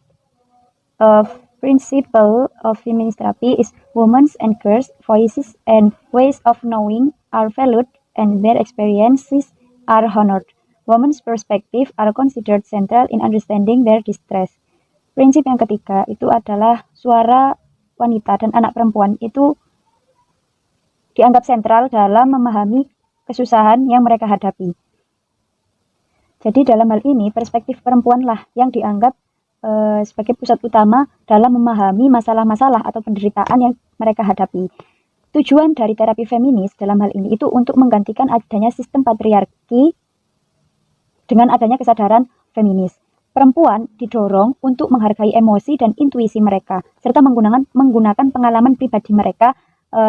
principle of feminist therapy is women's and girls' voices and ways of knowing are valued and their experiences are honored. Women's perspective are considered central in understanding their distress. Prinsip yang ketiga itu adalah suara wanita dan anak perempuan itu dianggap sentral dalam memahami kesusahan yang mereka hadapi. Jadi dalam hal ini perspektif perempuanlah yang dianggap sebagai pusat utama dalam memahami masalah-masalah atau penderitaan yang mereka hadapi. Tujuan dari terapi feminis dalam hal ini itu untuk menggantikan adanya sistem patriarki dengan adanya kesadaran feminis. Perempuan didorong untuk menghargai emosi dan intuisi mereka, serta menggunakan pengalaman pribadi mereka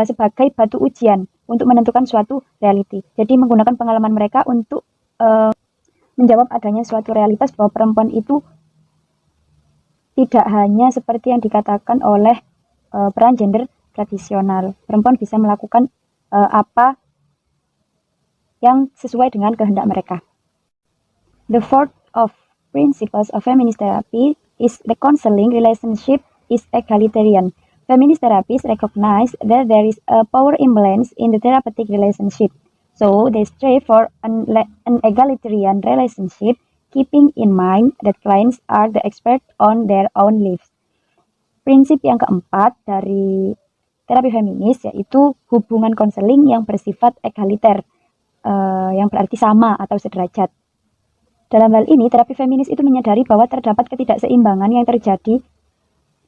sebagai batu ujian untuk menentukan suatu reality. Jadi menggunakan pengalaman mereka untuk menjawab adanya suatu realitas bahwa perempuan itu tidak hanya seperti yang dikatakan oleh peran gender tradisional. Perempuan bisa melakukan apa yang sesuai dengan kehendak mereka. The fourth of principles of feminist therapy is the counseling relationship is egalitarian. Feminist therapists recognize that there is a power imbalance in the therapeutic relationship. So they strive for an egalitarian relationship, keeping in mind that clients are the expert on their own lives. Prinsip yang keempat dari terapi feminis yaitu hubungan konseling yang bersifat egaliter, yang berarti sama atau sederajat. Dalam hal ini, terapi feminis itu menyadari bahwa terdapat ketidakseimbangan yang terjadi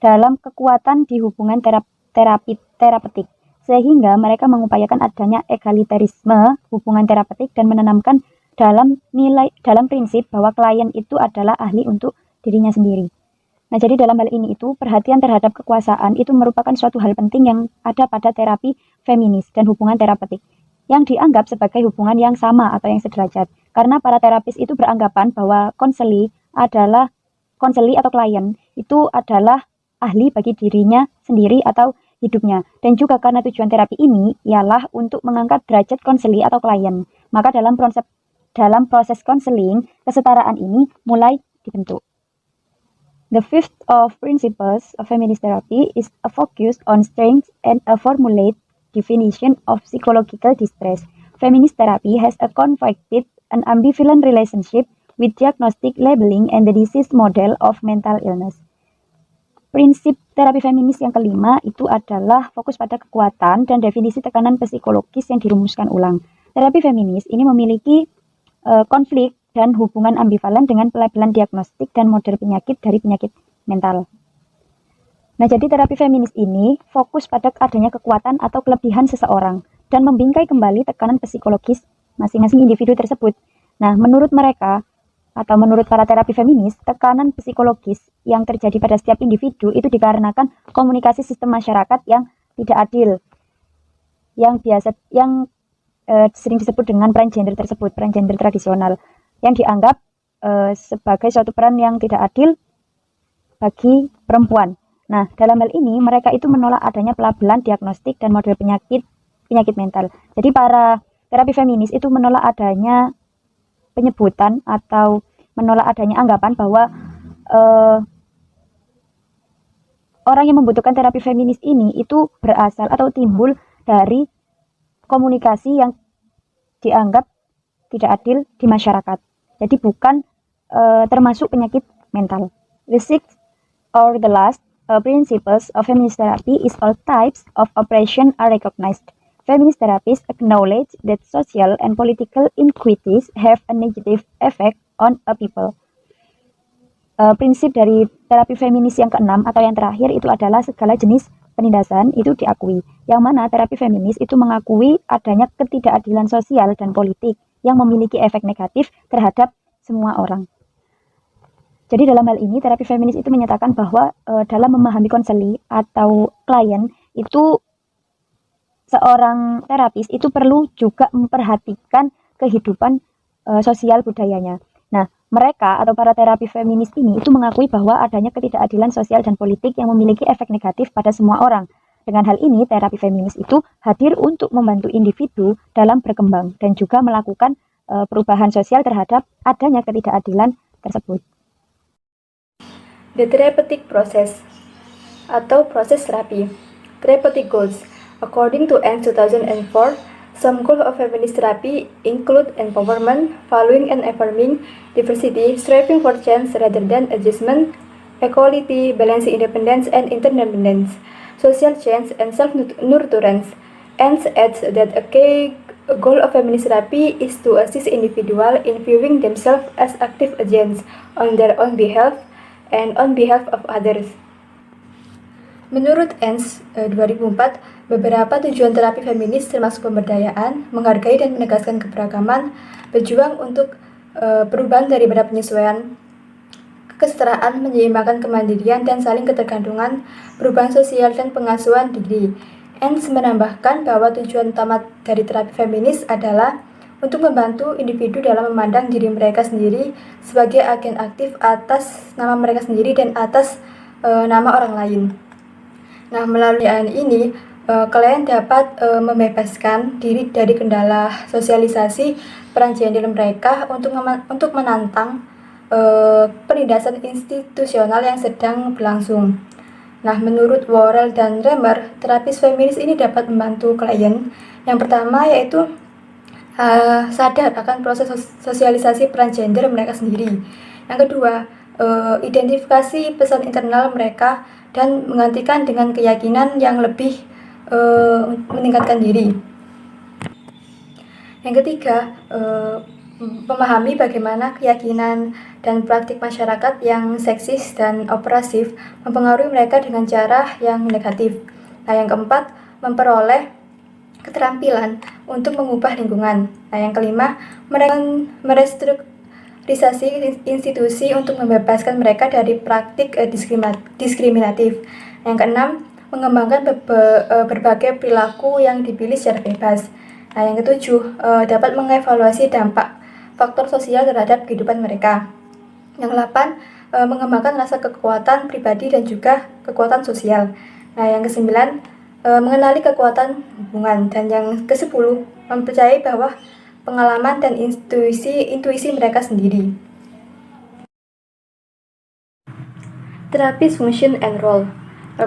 dalam kekuatan di hubungan terapeutik, sehingga mereka mengupayakan adanya egalitarisme hubungan terapeutik dan menanamkan dalam prinsip bahwa klien itu adalah ahli untuk dirinya sendiri. Nah, jadi dalam hal ini itu perhatian terhadap kekuasaan itu merupakan suatu hal penting yang ada pada terapi feminis dan hubungan terapeutik yang dianggap sebagai hubungan yang sama atau yang sederajat. Karena para terapis itu beranggapan bahwa konseli atau klien itu adalah ahli bagi dirinya sendiri atau hidupnya. Dan juga karena tujuan terapi ini ialah untuk mengangkat derajat konseli atau klien. Maka dalam proses konseling, kesetaraan ini mulai dibentuk. The fifth of principles of feminist therapy is a focus on strengths and a formulate definition of psychological distress. Feminist therapy has a conflicted and ambivalent relationship with diagnostic labeling and the disease model of mental illness. Prinsip terapi feminis yang kelima itu adalah fokus pada kekuatan dan definisi tekanan psikologis yang dirumuskan ulang. Terapi feminis ini memiliki konflik dan hubungan ambivalen dengan pelabelan diagnostik dan model penyakit dari penyakit mental. Nah, jadi terapi feminis ini fokus pada adanya kekuatan atau kelebihan seseorang dan membingkai kembali tekanan psikologis masing-masing individu tersebut. Nah, menurut mereka atau menurut para terapi feminis, tekanan psikologis yang terjadi pada setiap individu itu dikarenakan komunikasi sistem masyarakat yang tidak adil, yang sering disebut dengan peran gender tradisional, yang dianggap sebagai suatu peran yang tidak adil bagi perempuan. Nah, dalam hal ini mereka itu menolak adanya pelabelan diagnostik dan model penyakit mental. Jadi para terapi feminis itu menolak adanya penyebutan atau menolak adanya anggapan bahwa orang yang membutuhkan terapi feminis ini itu berasal atau timbul dari komunikasi yang dianggap tidak adil di masyarakat. Jadi bukan termasuk penyakit mental. The sixth or the last principles of feminist therapy is all types of oppression are recognized. Feminist therapists acknowledge that social and political inequities have a negative effect on a people. Prinsip dari terapi feminis yang keenam atau yang terakhir itu adalah segala jenis penindasan itu diakui. Yang mana terapi feminis itu mengakui adanya ketidakadilan sosial dan politik yang memiliki efek negatif terhadap semua orang. Jadi dalam hal ini terapi feminis itu menyatakan bahwa dalam memahami konseli atau klien itu seorang terapis itu perlu juga memperhatikan kehidupan sosial budayanya. Nah, mereka atau para terapi feminis ini itu mengakui bahwa adanya ketidakadilan sosial dan politik yang memiliki efek negatif pada semua orang. Dengan hal ini, terapi feminis itu hadir untuk membantu individu dalam berkembang dan juga melakukan perubahan sosial terhadap adanya ketidakadilan tersebut. The therapeutic process atau proses terapi. Therapeutic goals. According to Anne 2004, some goals of feminist therapy include empowerment, valuing and affirming diversity, striving for change rather than adjustment, equality, balancing independence and interdependence, social change and self-nurturance. Anne adds that a key goal of feminist therapy is to assist individuals in viewing themselves as active agents on their own behalf and on behalf of others. Menurut Anne 2004, beberapa tujuan terapi feminis termasuk pemberdayaan, menghargai dan menegaskan keberagaman, berjuang untuk perubahan daripada penyesuaian, kesetaraan, menyeimbangkan kemandirian dan saling ketergantungan, perubahan sosial dan pengasuhan diri. Anne menambahkan bahwa tujuan utama dari terapi feminis adalah untuk membantu individu dalam memandang diri mereka sendiri sebagai agen aktif atas nama mereka sendiri dan atas nama orang lain. Nah, melalui ini, kalian dapat membebaskan diri dari kendala sosialisasi peran gender mereka untuk menantang penindasan institusional yang sedang berlangsung. Nah, menurut Worrell dan Remer, terapis feminis ini dapat membantu klien. Yang pertama yaitu sadar akan proses sosialisasi peran gender mereka sendiri. Yang kedua, identifikasi pesan internal mereka dan menggantikan dengan keyakinan yang lebih meningkatkan diri. Yang ketiga, memahami bagaimana keyakinan dan praktik masyarakat yang seksis dan opresif mempengaruhi mereka dengan cara yang negatif. Nah, yang keempat, memperoleh keterampilan untuk mengubah lingkungan. Nah, yang kelima, merestrukturisasi institusi untuk membebaskan mereka dari praktik diskriminatif. Yang keenam, mengembangkan berbagai perilaku yang dipilih secara bebas. Nah, yang ketujuh, dapat mengevaluasi dampak faktor sosial terhadap kehidupan mereka. Yang delapan, mengembangkan rasa kekuatan pribadi dan juga kekuatan sosial. Nah, yang kesembilan, mengenali kekuatan hubungan. Dan yang ke-10, mempercayai bahwa pengalaman dan intuisi mereka sendiri. Therapist function and role.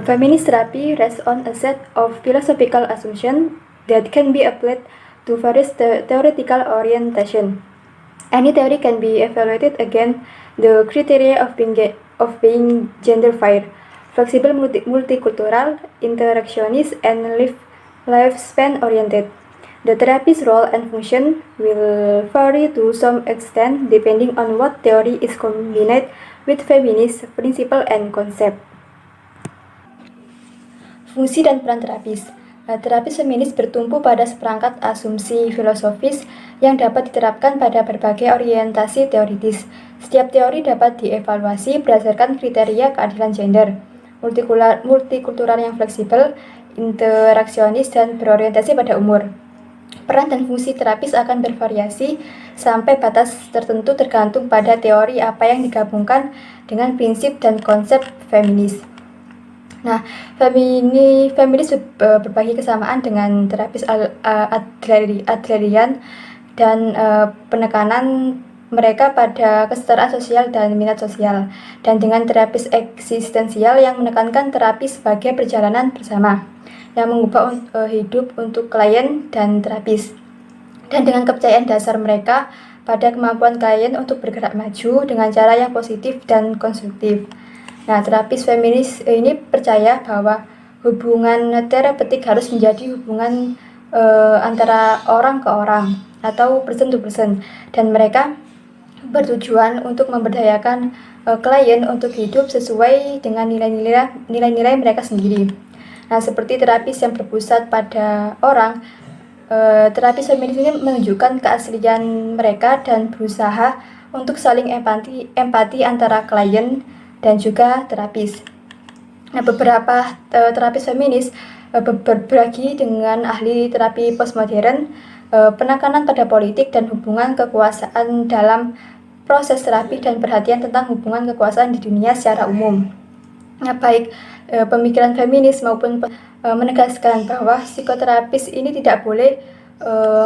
Feminist therapy rests on a set of philosophical assumptions that can be applied to various theoretical orientation. Any theory can be evaluated against the criteria of being gender-fair, flexible, multicultural, interactionist, and lifespan-oriented. The therapist's role and function will vary to some extent depending on what theory is combined with feminist principle and concept. Fungsi dan peran terapis. Terapis feminis bertumpu pada seperangkat asumsi filosofis yang dapat diterapkan pada berbagai orientasi teoritis. Setiap teori dapat dievaluasi berdasarkan kriteria keadilan gender, multikultural yang fleksibel, interaksionis, dan berorientasi pada umur. Peran dan fungsi terapis akan bervariasi sampai batas tertentu tergantung pada teori apa yang digabungkan dengan prinsip dan konsep feminis. Nah, feminis berbagi kesamaan dengan terapis Adlerian dan penekanan mereka pada kesetaraan sosial dan minat sosial, dan dengan terapis eksistensial yang menekankan terapi sebagai perjalanan bersama yang mengubah hidup untuk klien dan terapis, dan dengan kepercayaan dasar mereka pada kemampuan klien untuk bergerak maju dengan cara yang positif dan konstruktif. Nah, terapis feminis ini percaya bahwa hubungan terapeutik harus menjadi hubungan antara orang ke orang atau person to person, dan mereka bertujuan untuk memberdayakan klien untuk hidup sesuai dengan nilai-nilai mereka sendiri. Nah, seperti terapis yang berpusat pada orang, terapis feminis ini menunjukkan keaslian mereka dan berusaha untuk saling empati antara klien dan juga terapis. Nah, beberapa terapis feminis berbagi dengan ahli terapi postmodern, penekanan pada politik dan hubungan kekuasaan dalam proses terapi dan perhatian tentang hubungan kekuasaan di dunia secara umum. Nah, baik pemikiran feminis maupun menegaskan bahwa psikoterapis ini tidak boleh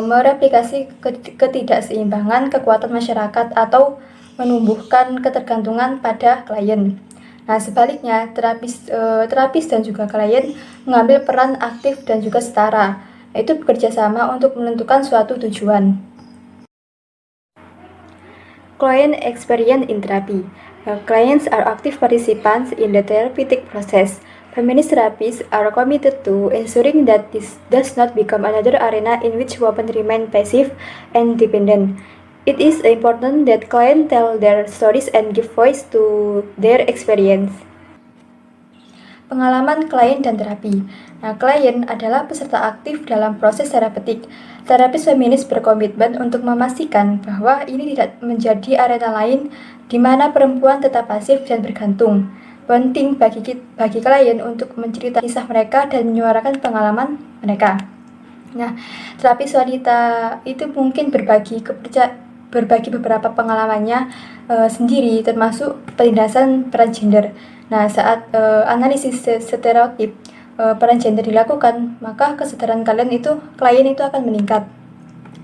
mereplikasi ketidakseimbangan kekuatan masyarakat atau menumbuhkan ketergantungan pada klien. Nah, sebaliknya, terapis dan juga klien mengambil peran aktif dan juga setara, yaitu bekerja sama untuk menentukan suatu tujuan. Client experience in therapy. Clients are active participants in the therapeutic process. Feminist therapists are committed to ensuring that this does not become another arena in which women remain passive and dependent. It is important that clients tell their stories and give voice to their experience. Pengalaman klien dan terapi. Nah, klien adalah peserta aktif dalam proses terapeutik. Terapis feminis berkomitmen untuk memastikan bahwa ini tidak menjadi arena lain di mana perempuan tetap pasif dan bergantung. Penting bagi klien untuk menceritakan kisah mereka dan menyuarakan pengalaman mereka. Nah, terapis wanita itu mungkin berbagi beberapa pengalamannya sendiri, termasuk penindasan peran gender. Nah, saat analisis stereotip peran gender dilakukan, maka kesadaran klien itu akan meningkat.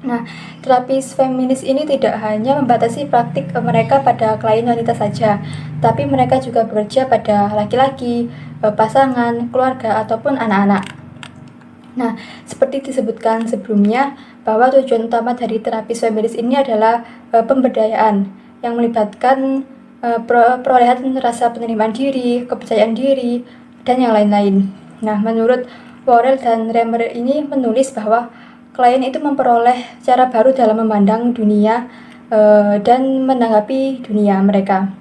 Nah, terapis feminis ini tidak hanya membatasi praktik mereka pada klien wanita saja, tapi mereka juga bekerja pada laki-laki, pasangan, keluarga, ataupun anak-anak. Nah, seperti disebutkan sebelumnya, bahwa tujuan utama dari terapis feminis ini adalah pemberdayaan yang melibatkan perolehan rasa penerimaan diri, kepercayaan diri, dan yang lain-lain. Nah, menurut Worrell dan Remer ini menulis bahwa klien itu memperoleh cara baru dalam memandang dunia dan menanggapi dunia mereka.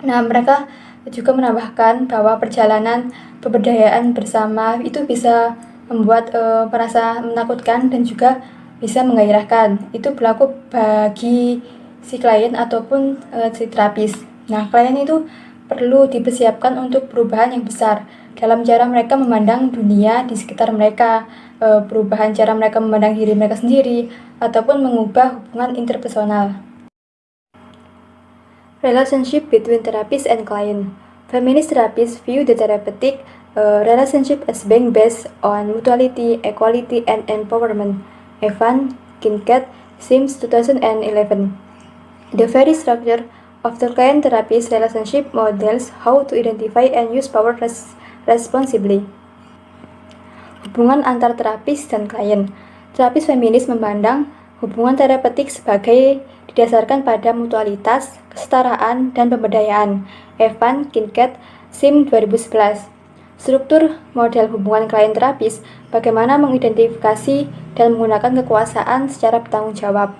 Nah, mereka juga menambahkan bahwa perjalanan pemberdayaan bersama itu bisa membuat merasa menakutkan dan juga bisa menggairahkan. Itu berlaku bagi si klien ataupun si terapis. Nah, klien itu perlu dipersiapkan untuk perubahan yang besar dalam cara mereka memandang dunia di sekitar mereka, perubahan cara mereka memandang diri mereka sendiri, ataupun mengubah hubungan interpersonal. Relationship between therapist and client. Feminist therapists view the therapeutic relationship as being based on mutuality, equality, and empowerment. Evan Kincaid, Sims 2011. The very structure of the client-therapist relationship models how to identify and use power responsibly. Hubungan antar terapis dan klien. Terapis feminis memandang hubungan terapeutik sebagai didasarkan pada mutualitas, kesetaraan, dan pemberdayaan. Evan Kincaid, SIM 2011. Struktur model hubungan klien terapis, bagaimana mengidentifikasi dan menggunakan kekuasaan secara bertanggung jawab.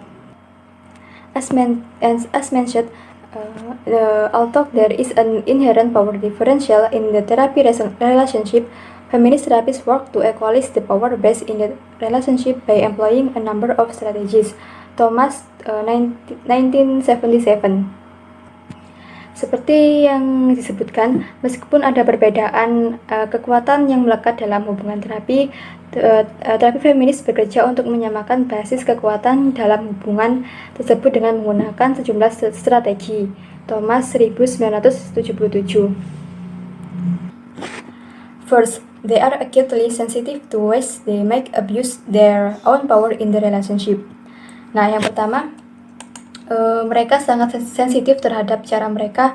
As mentioned, although there is an inherent power differential in the therapy relationship, feminist therapists work to equalize the power based in the relationship by employing a number of strategies. Thomas, 1977. Seperti yang disebutkan, meskipun ada perbedaan kekuatan yang melekat dalam hubungan terapi, terapi feminis bekerja untuk menyamakan basis kekuatan dalam hubungan tersebut dengan menggunakan sejumlah strategi. Thomas, 1977. First, they are acutely sensitive to ways they might abuse their own power in the relationship. Nah, yang pertama, mereka sangat sensitif terhadap cara mereka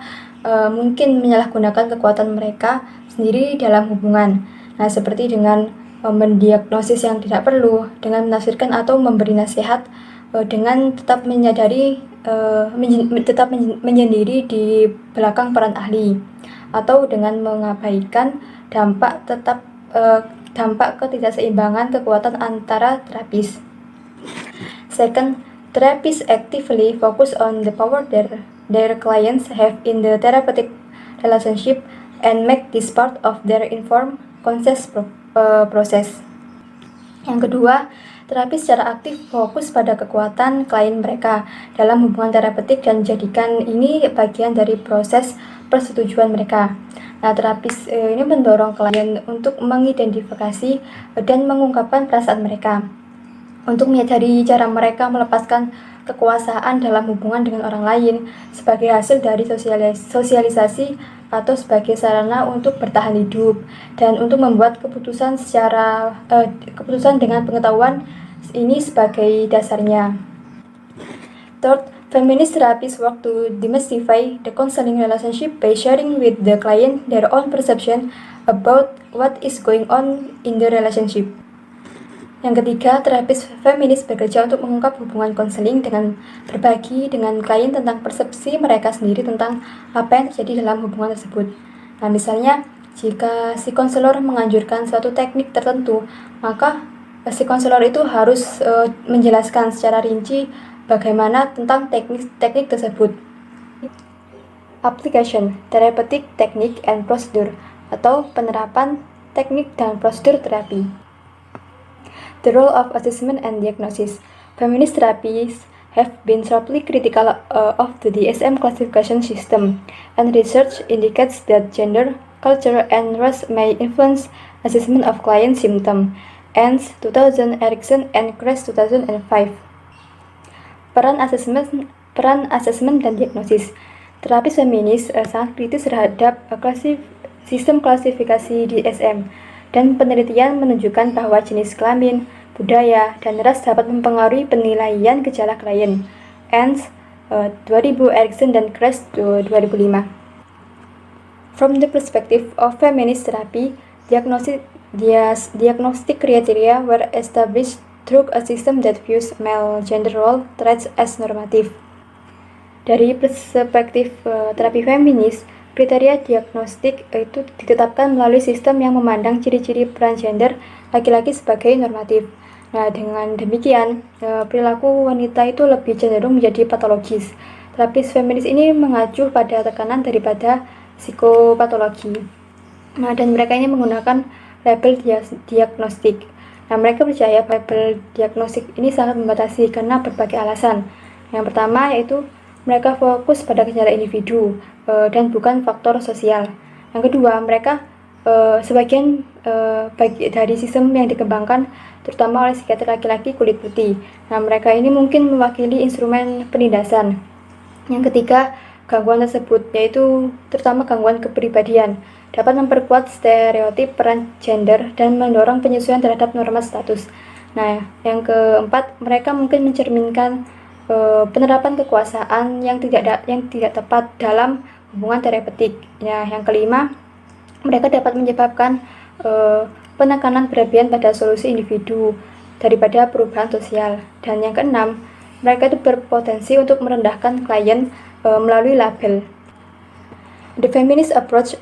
mungkin menyalahgunakan kekuatan mereka sendiri dalam hubungan. Nah, seperti dengan mendiagnosis yang tidak perlu, dengan menafsirkan atau memberi nasihat, dengan tetap menyadari, tetap menyendiri di belakang peran ahli, atau dengan mengabaikan dampak ketidakseimbangan kekuatan antara terapis. Second, therapists actively focus on the power their clients have in the therapeutic relationship and make this part of their informed consent process. Yang kedua, terapis secara aktif fokus pada kekuatan klien mereka dalam hubungan terapeutik dan jadikan ini bagian dari proses persetujuan mereka. Nah, terapis ini mendorong klien untuk mengidentifikasi dan mengungkapkan perasaan mereka, untuk menyadari cara mereka melepaskan kekuasaan dalam hubungan dengan orang lain sebagai hasil dari sosialisasi atau sebagai sarana untuk bertahan hidup, dan untuk membuat keputusan dengan pengetahuan ini sebagai dasarnya. Third, feminist therapists work to demystify the counseling relationship by sharing with the client their own perception about what is going on in the relationship. Yang ketiga, terapis feminis bekerja untuk mengungkap hubungan konseling dengan berbagi dengan klien tentang persepsi mereka sendiri tentang apa yang terjadi dalam hubungan tersebut. Nah, misalnya, jika si konselor menganjurkan suatu teknik tertentu, maka si konselor itu harus menjelaskan secara rinci bagaimana tentang teknik tersebut. Application, therapeutic technique and procedure, atau penerapan teknik dan prosedur terapi. The role of assessment and diagnosis. Feminist therapies have been sharply critical of the DSM classification system, and research indicates that gender, culture, and race may influence assessment of client symptom. Ends 2000, Erickson, and Kress 2005. Peran asesmen dan diagnosis. Terapis feminis sangat kritis terhadap sistem klasifikasi DSM, dan penelitian menunjukkan bahwa jenis kelamin, budaya, dan ras dapat mempengaruhi penilaian gejala klien. Ends 2000, Erickson, dan Kress 2005. From the perspective of feminist therapy, Diagnostic criteria were established through a system that views male gender role traits as normative. Dari perspektif terapi feminis, kriteria diagnostik itu ditetapkan melalui sistem yang memandang ciri-ciri peran gender laki-laki sebagai normatif. Nah, dengan demikian, perilaku wanita itu lebih cenderung menjadi patologis. Terapis feminis ini mengacu pada tekanan daripada psikopatologi. Nah, dan mereka ini menggunakan label diagnostik. Nah, mereka percaya label diagnostik ini sangat membatasi karena berbagai alasan. Yang pertama yaitu mereka fokus pada gejala individu dan bukan faktor sosial. Yang kedua, mereka sebagian dari sistem yang dikembangkan terutama oleh psikiater laki-laki kulit putih. Nah, mereka ini mungkin mewakili instrumen penindasan. Yang ketiga, gangguan tersebut yaitu terutama gangguan kepribadian dapat memperkuat stereotip peran gender dan mendorong penyesuaian terhadap norma status. Nah, yang keempat, mereka mungkin mencerminkan penerapan kekuasaan yang tidak tepat dalam hubungan terapeutik. Ya, yang kelima, mereka dapat menyebabkan penekanan berlebihan pada solusi individu daripada perubahan sosial. Dan yang keenam, mereka itu berpotensi untuk merendahkan klien melalui label. The feminist approach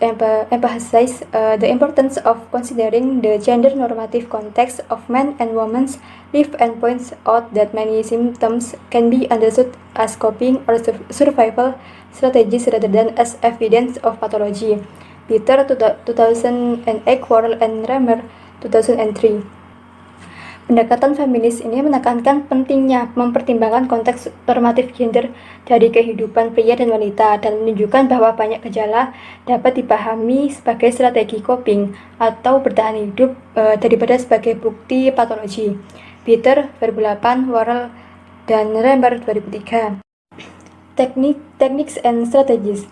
emphasizes the importance of considering the gender normative context of men and women's life and points out that many symptoms can be understood as coping or survival strategies rather than as evidence of pathology. Peter 2008, Worrell and Remer 2003. Pendekatan feminis ini menekankan pentingnya mempertimbangkan konteks normatif gender dari kehidupan pria dan wanita dan menunjukkan bahwa banyak gejala dapat dipahami sebagai strategi coping atau bertahan hidup daripada sebagai bukti patologi. Peter 2008, Worrell dan Remer 2003. Techniques and strategies.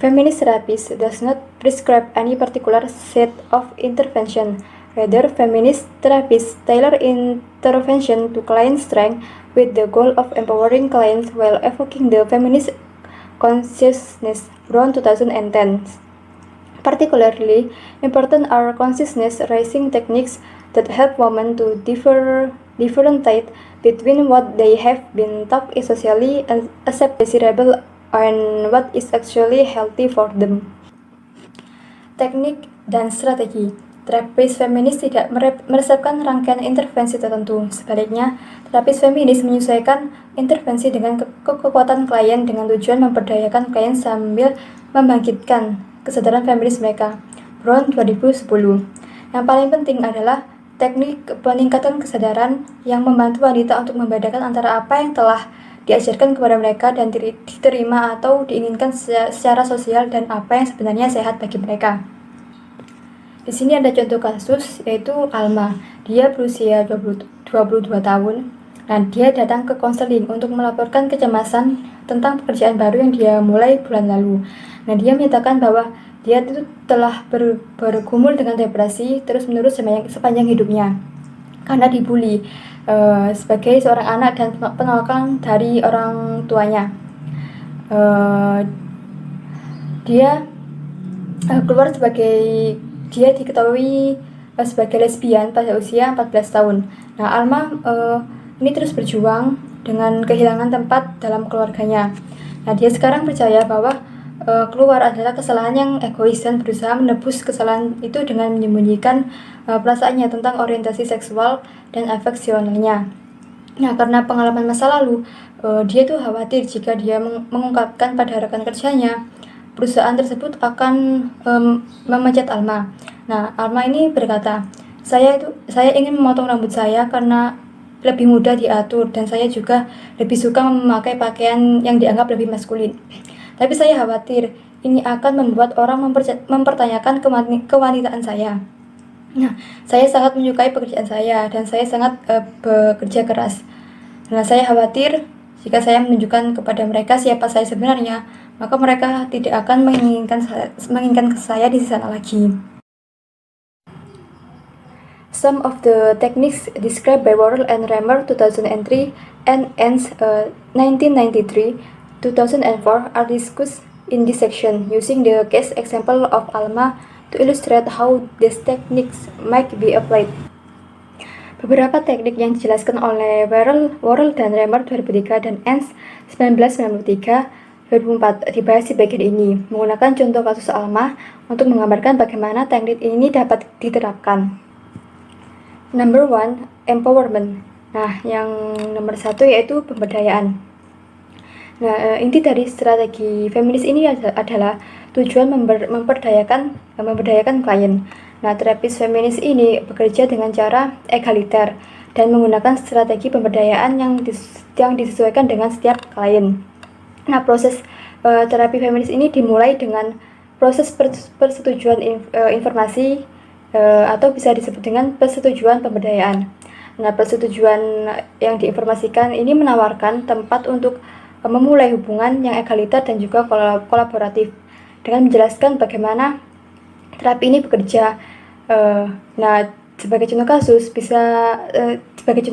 Feminist therapy does not prescribe any particular set of intervention. Rather, feminist therapists tailor intervention to client strength with the goal of empowering clients while evoking the feminist consciousness. Brown 2010. Particularly important are consciousness-raising techniques that help women to differentiate between what they have been taught is socially acceptable and what is actually healthy for them. Teknik dan strategi. Terapis feminis tidak meresepkan rangkaian intervensi tertentu. Sebaliknya, terapis feminis menyesuaikan intervensi dengan kekuatan klien dengan tujuan memberdayakan klien sambil membangkitkan kesadaran feminis mereka. Brown 2010. Yang paling penting adalah teknik peningkatan kesadaran yang membantu wanita untuk membedakan antara apa yang telah diajarkan kepada mereka dan diterima atau diinginkan secara sosial dan apa yang sebenarnya sehat bagi mereka. Di sini ada contoh kasus yaitu Alma. Dia berusia 22 tahun. Nah, dia datang ke konseling untuk melaporkan kecemasan tentang pekerjaan baru yang dia mulai bulan lalu. Nah, dia menyatakan bahwa dia itu telah bergumul dengan depresi terus-menerus sepanjang hidupnya karena dibully sebagai seorang anak dan penolakan dari orang tuanya. Dia keluar dia diketahui sebagai lesbian pada usia 14 tahun. Nah, Alma ini terus berjuang dengan kehilangan tempat dalam keluarganya. Nah, dia sekarang percaya bahwa keluar adalah kesalahan yang egois dan berusaha menebus kesalahan itu dengan menyembunyikan perasaannya tentang orientasi seksual dan afeksionalnya. Nah, karena pengalaman masa lalu, dia tuh khawatir jika dia mengungkapkan pada rekan kerjanya, perusahaan tersebut akan memecat Alma. Nah, Alma ini berkata, saya ingin memotong rambut saya karena lebih mudah diatur dan saya juga lebih suka memakai pakaian yang dianggap lebih maskulin. Tapi saya khawatir ini akan membuat orang mempertanyakan kewanitaan saya. Nah, saya sangat menyukai pekerjaan saya dan saya sangat bekerja keras. Nah, saya khawatir jika saya menunjukkan kepada mereka siapa saya sebenarnya, maka mereka tidak akan menginginkan saya di sana lagi. Some of the techniques described by Worrell and Remer 2003 and Enns 1993, 2004 are discussed in this section using the case example of Alma to illustrate how these techniques might be applied. Beberapa teknik yang dijelaskan oleh Worrell dan Remer 2003 dan Ens 1993-2004 dibahas di bagian ini, menggunakan contoh kasus Alma untuk menggambarkan bagaimana teknik ini dapat diterapkan. Number 1, empowerment. Nah, yang nomor 1 yaitu pemberdayaan. Nah, inti dari strategi feminis ini adalah tujuan memberdayakan klien. Nah, terapis feminis ini bekerja dengan cara egaliter dan menggunakan strategi pemberdayaan yang disesuaikan dengan setiap klien. Nah, proses terapi feminis ini dimulai dengan proses persetujuan informasi atau bisa disebut dengan persetujuan pemberdayaan. Nah, persetujuan yang diinformasikan ini menawarkan tempat untuk memulai hubungan yang egaliter dan juga kolaboratif dengan menjelaskan bagaimana terapi ini bekerja. Nah, sebagai contoh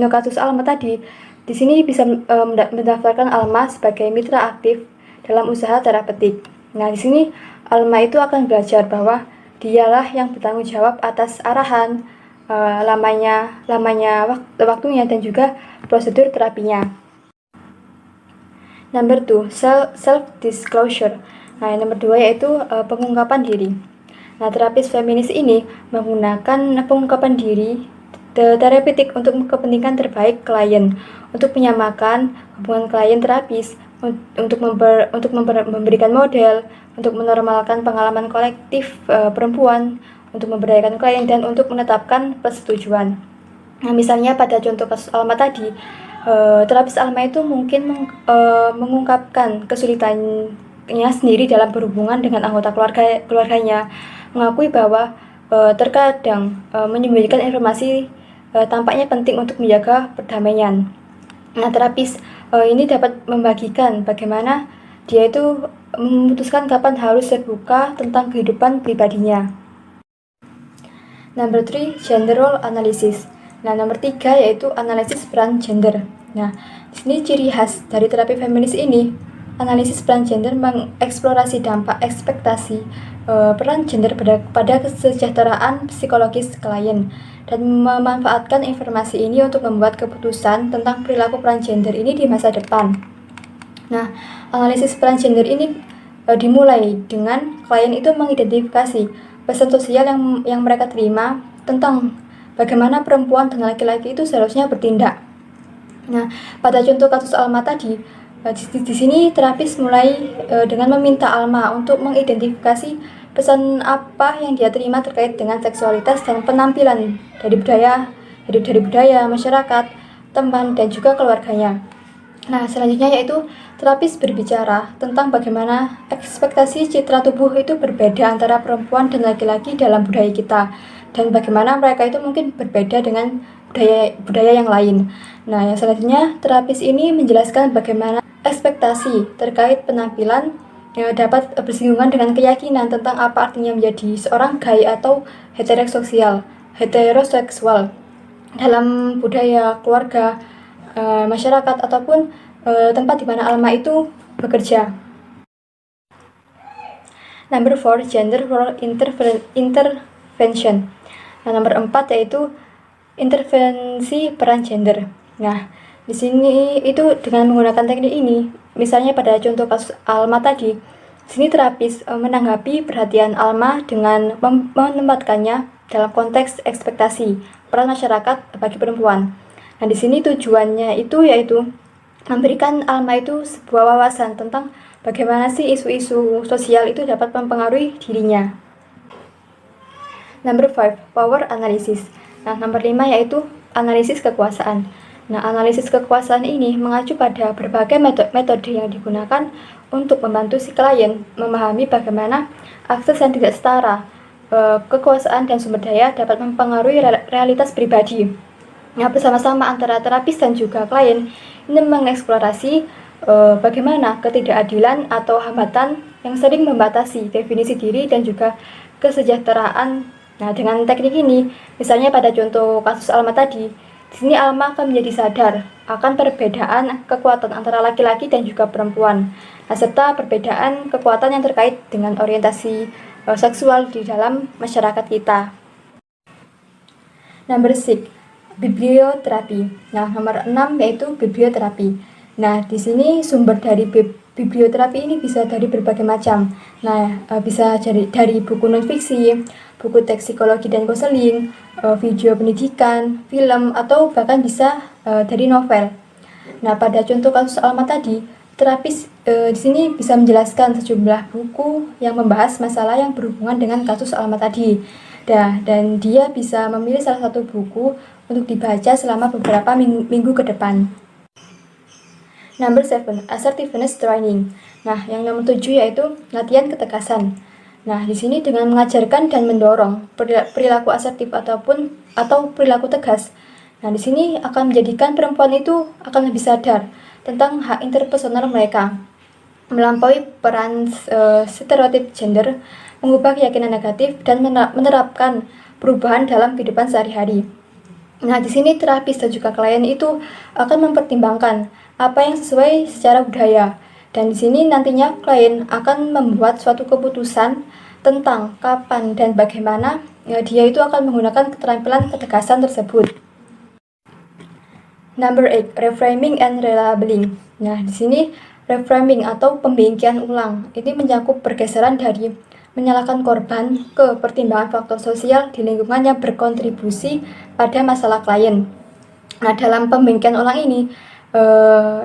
kasus Alma tadi, di sini bisa mendaftarkan Alma sebagai mitra aktif dalam usaha terapeutik. Nah, di sini Alma itu akan belajar bahwa dialah yang bertanggung jawab atas arahan, waktunya dan juga prosedur terapinya. Number 2, self-disclosure. Nah, yang nomor 2 yaitu pengungkapan diri. Nah, terapis feminis ini menggunakan pengungkapan diri terapeutik untuk kepentingan terbaik klien, untuk menyamakan hubungan klien terapis, untuk memberikan model, untuk menormalkan pengalaman kolektif perempuan, untuk memberdayakan klien, dan untuk menetapkan persetujuan. Nah, misalnya pada contoh kasus Alma tadi, terapis Alma itu mungkin mengungkapkan kesulitannya sendiri dalam berhubungan dengan anggota keluarganya, mengakui bahwa terkadang menyembunyikan informasi tampaknya penting untuk menjaga perdamaian. Nah, terapis ini dapat membagikan bagaimana dia itu memutuskan kapan harus terbuka tentang kehidupan pribadinya. Number 3, gender role analysis. Nah, nomor 3 yaitu analisis peran gender. Nah, di sini ciri khas dari terapi feminis ini, analisis peran gender mengeksplorasi dampak ekspektasi peran gender pada kesejahteraan psikologis klien dan memanfaatkan informasi ini untuk membuat keputusan tentang perilaku peran gender ini di masa depan. Nah, analisis peran gender ini dimulai dengan klien itu mengidentifikasi pesan sosial yang mereka terima tentang bagaimana perempuan dan laki-laki itu seharusnya bertindak. Nah, pada contoh kasus Alma tadi, di sini terapis mulai dengan meminta Alma untuk mengidentifikasi pesan apa yang dia terima terkait dengan seksualitas dan penampilan dari budaya masyarakat, teman, dan juga keluarganya. Nah, selanjutnya yaitu terapis berbicara tentang bagaimana ekspektasi citra tubuh itu berbeda antara perempuan dan laki-laki dalam budaya kita, dan bagaimana mereka itu mungkin berbeda dengan budaya yang lain. Nah, yang selanjutnya terapis ini menjelaskan bagaimana ekspektasi terkait penampilan dapat bersinggungan dengan keyakinan tentang apa artinya menjadi seorang gay atau heteroseksual dalam budaya keluarga, masyarakat, ataupun tempat di mana Alma itu bekerja. Number 4, gender role intervention. Nah, nomor 4 yaitu intervensi peran gender. Nah, di sini itu dengan menggunakan teknik ini, misalnya pada contoh kasus Alma tadi, di sini terapis menanggapi perhatian Alma dengan menempatkannya dalam konteks ekspektasi peran masyarakat bagi perempuan. Nah, di sini tujuannya itu yaitu memberikan Alma itu sebuah wawasan tentang bagaimana sih isu-isu sosial itu dapat mempengaruhi dirinya. Number 5, power analysis. Nah, nomor 5 yaitu analisis kekuasaan. Nah, analisis kekuasaan ini mengacu pada berbagai metode yang digunakan untuk membantu si klien memahami bagaimana akses yang tidak setara, kekuasaan dan sumber daya dapat mempengaruhi realitas pribadi. Nah, bersama-sama antara terapis dan juga klien ini mengeksplorasi bagaimana ketidakadilan atau hambatan yang sering membatasi definisi diri dan juga kesejahteraan. Nah, dengan teknik ini, misalnya pada contoh kasus Alma tadi, di sini Alma akan menjadi sadar akan perbedaan kekuatan antara laki-laki dan juga perempuan, serta perbedaan kekuatan yang terkait dengan orientasi seksual di dalam masyarakat kita. Number 6, biblioterapi. Nah, nomor 6 yaitu biblioterapi. Nah, di sini sumber dari biblioterapi ini bisa dari berbagai macam. Nah, bisa dari buku non-fiksi, buku teks psikologi dan konseling, video pendidikan, film, atau bahkan bisa dari novel. Nah, pada contoh kasus Alma tadi, terapis di sini bisa menjelaskan sejumlah buku yang membahas masalah yang berhubungan dengan kasus Alma tadi. Dan dia bisa memilih salah satu buku untuk dibaca selama beberapa minggu ke depan. Number 7, assertiveness training. Nah, yang nomor 7 yaitu latihan ketegasan. Nah, di sini dengan mengajarkan dan mendorong perilaku asertif atau perilaku tegas. Nah, di sini akan menjadikan perempuan itu akan lebih sadar tentang hak interpersonal mereka, melampaui peran stereotip gender, mengubah keyakinan negatif, dan menerapkan perubahan dalam kehidupan sehari-hari. Nah, di sini terapis dan juga klien itu akan mempertimbangkan apa yang sesuai secara budaya. Dan di sini nantinya klien akan membuat suatu keputusan tentang kapan dan bagaimana dia itu akan menggunakan keterampilan ketegasan tersebut. Number 8, reframing and relabeling. Nah, di sini reframing atau pembingkian ulang ini mencakup pergeseran dari menyalahkan korban ke pertimbangan faktor sosial di lingkungan yang berkontribusi pada masalah klien. Nah, dalam pembingkian ulang ini,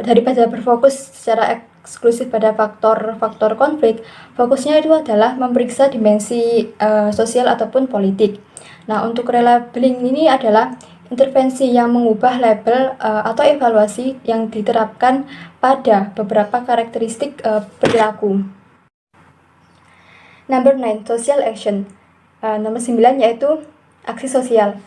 daripada berfokus secara eksklusif pada faktor-faktor konflik, fokusnya itu adalah memeriksa dimensi sosial ataupun politik. Nah, untuk relabeling ini adalah intervensi yang mengubah label atau evaluasi yang diterapkan pada beberapa karakteristik perilaku. Number 9, social action. Nomor 9 yaitu aksi sosial.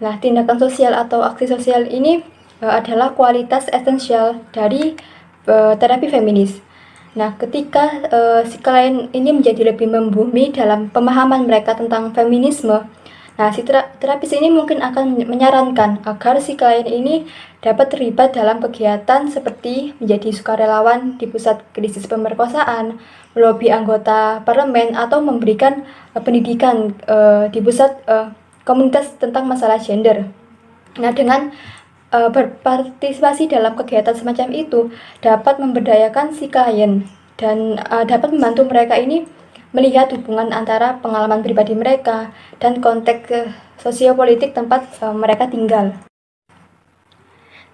Nah, tindakan sosial atau aksi sosial ini adalah kualitas esensial dari terapi feminis. Nah, ketika si klien ini menjadi lebih membumi dalam pemahaman mereka tentang feminisme, nah, si terapis ini mungkin akan menyarankan agar si klien ini dapat terlibat dalam kegiatan seperti menjadi sukarelawan di pusat krisis pemerkosaan, melobi anggota parlemen, atau memberikan pendidikan di pusat komunitas tentang masalah gender. Nah, dengan berpartisipasi dalam kegiatan semacam itu dapat memberdayakan si klien dan dapat membantu mereka ini melihat hubungan antara pengalaman pribadi mereka dan konteks sosiopolitik tempat mereka tinggal.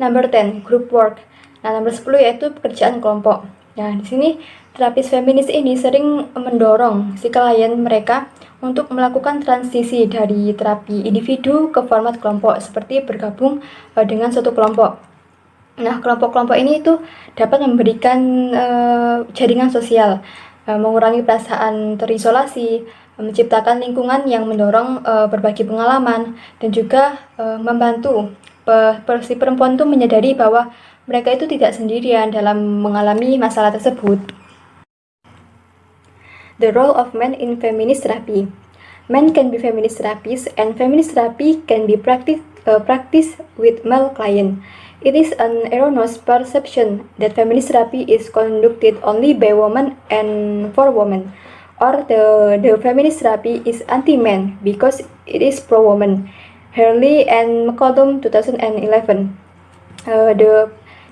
Number 10, group work. Nah, nomor 10 yaitu pekerjaan kelompok. Nah, di sini terapis feminis ini sering mendorong si klien mereka untuk melakukan transisi dari terapi individu ke format kelompok, seperti bergabung dengan suatu kelompok. Nah, kelompok-kelompok ini itu dapat memberikan jaringan sosial, mengurangi perasaan terisolasi, menciptakan lingkungan yang mendorong berbagi pengalaman, dan juga membantu si perempuan itu menyadari bahwa mereka itu tidak sendirian dalam mengalami masalah tersebut. The role of men in feminist therapy. Men can be feminist therapists, and feminist therapy can be practiced with male client. It is an erroneous perception that feminist therapy is conducted only by women and for women, or the feminist therapy is anti-men because it is pro-woman. Hurley and McCollum 2011.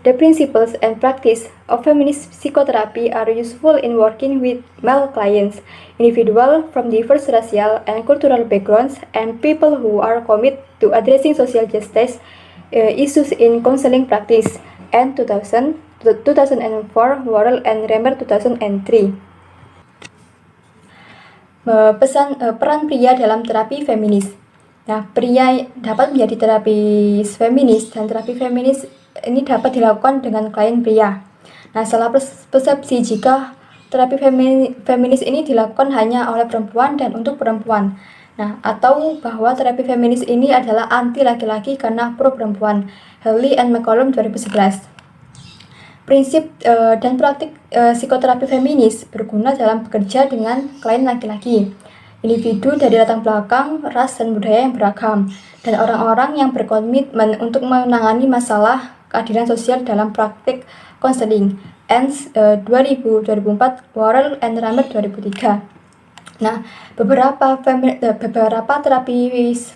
The principles and practice of feminist psychotherapy are useful in working with male clients, individuals from diverse racial and cultural backgrounds, and people who are committed to addressing social justice issues in counseling practice. And 2004, Worrell and Remer 2003. Peran pria dalam terapi feminis. Nah, pria dapat menjadi terapis feminis, dan terapi feminis ini dapat dilakukan dengan klien pria. Nah, salah persepsi jika terapi feminis ini dilakukan hanya oleh perempuan dan untuk perempuan. Nah, atau bahwa terapi feminis ini adalah anti laki-laki karena pro perempuan. Hurley and McCollum 2011. Prinsip dan praktik psikoterapi feminis berguna dalam bekerja dengan klien laki-laki, individu dari latar belakang, ras, dan budaya yang beragam, dan orang-orang yang berkomitmen untuk menangani masalah keadilan sosial dalam praktik konseling. Enns 2004, Worrell and Remer 2003. Nah, beberapa terapi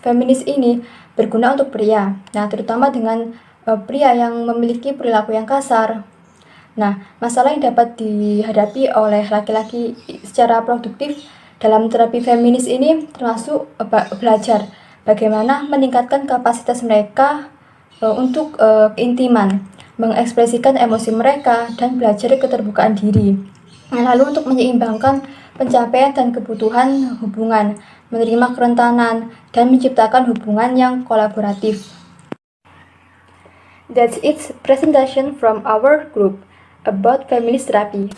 feminis ini berguna untuk pria. Nah, terutama dengan pria yang memiliki perilaku yang kasar. Nah, masalah yang dapat dihadapi oleh laki-laki secara produktif dalam terapi feminis ini termasuk belajar bagaimana meningkatkan kapasitas mereka untuk keintiman, mengekspresikan emosi mereka, dan belajar keterbukaan diri. Nah, lalu untuk menyeimbangkan pencapaian dan kebutuhan hubungan, menerima kerentanan, dan menciptakan hubungan yang kolaboratif. That's its presentation from our group about feminist therapy.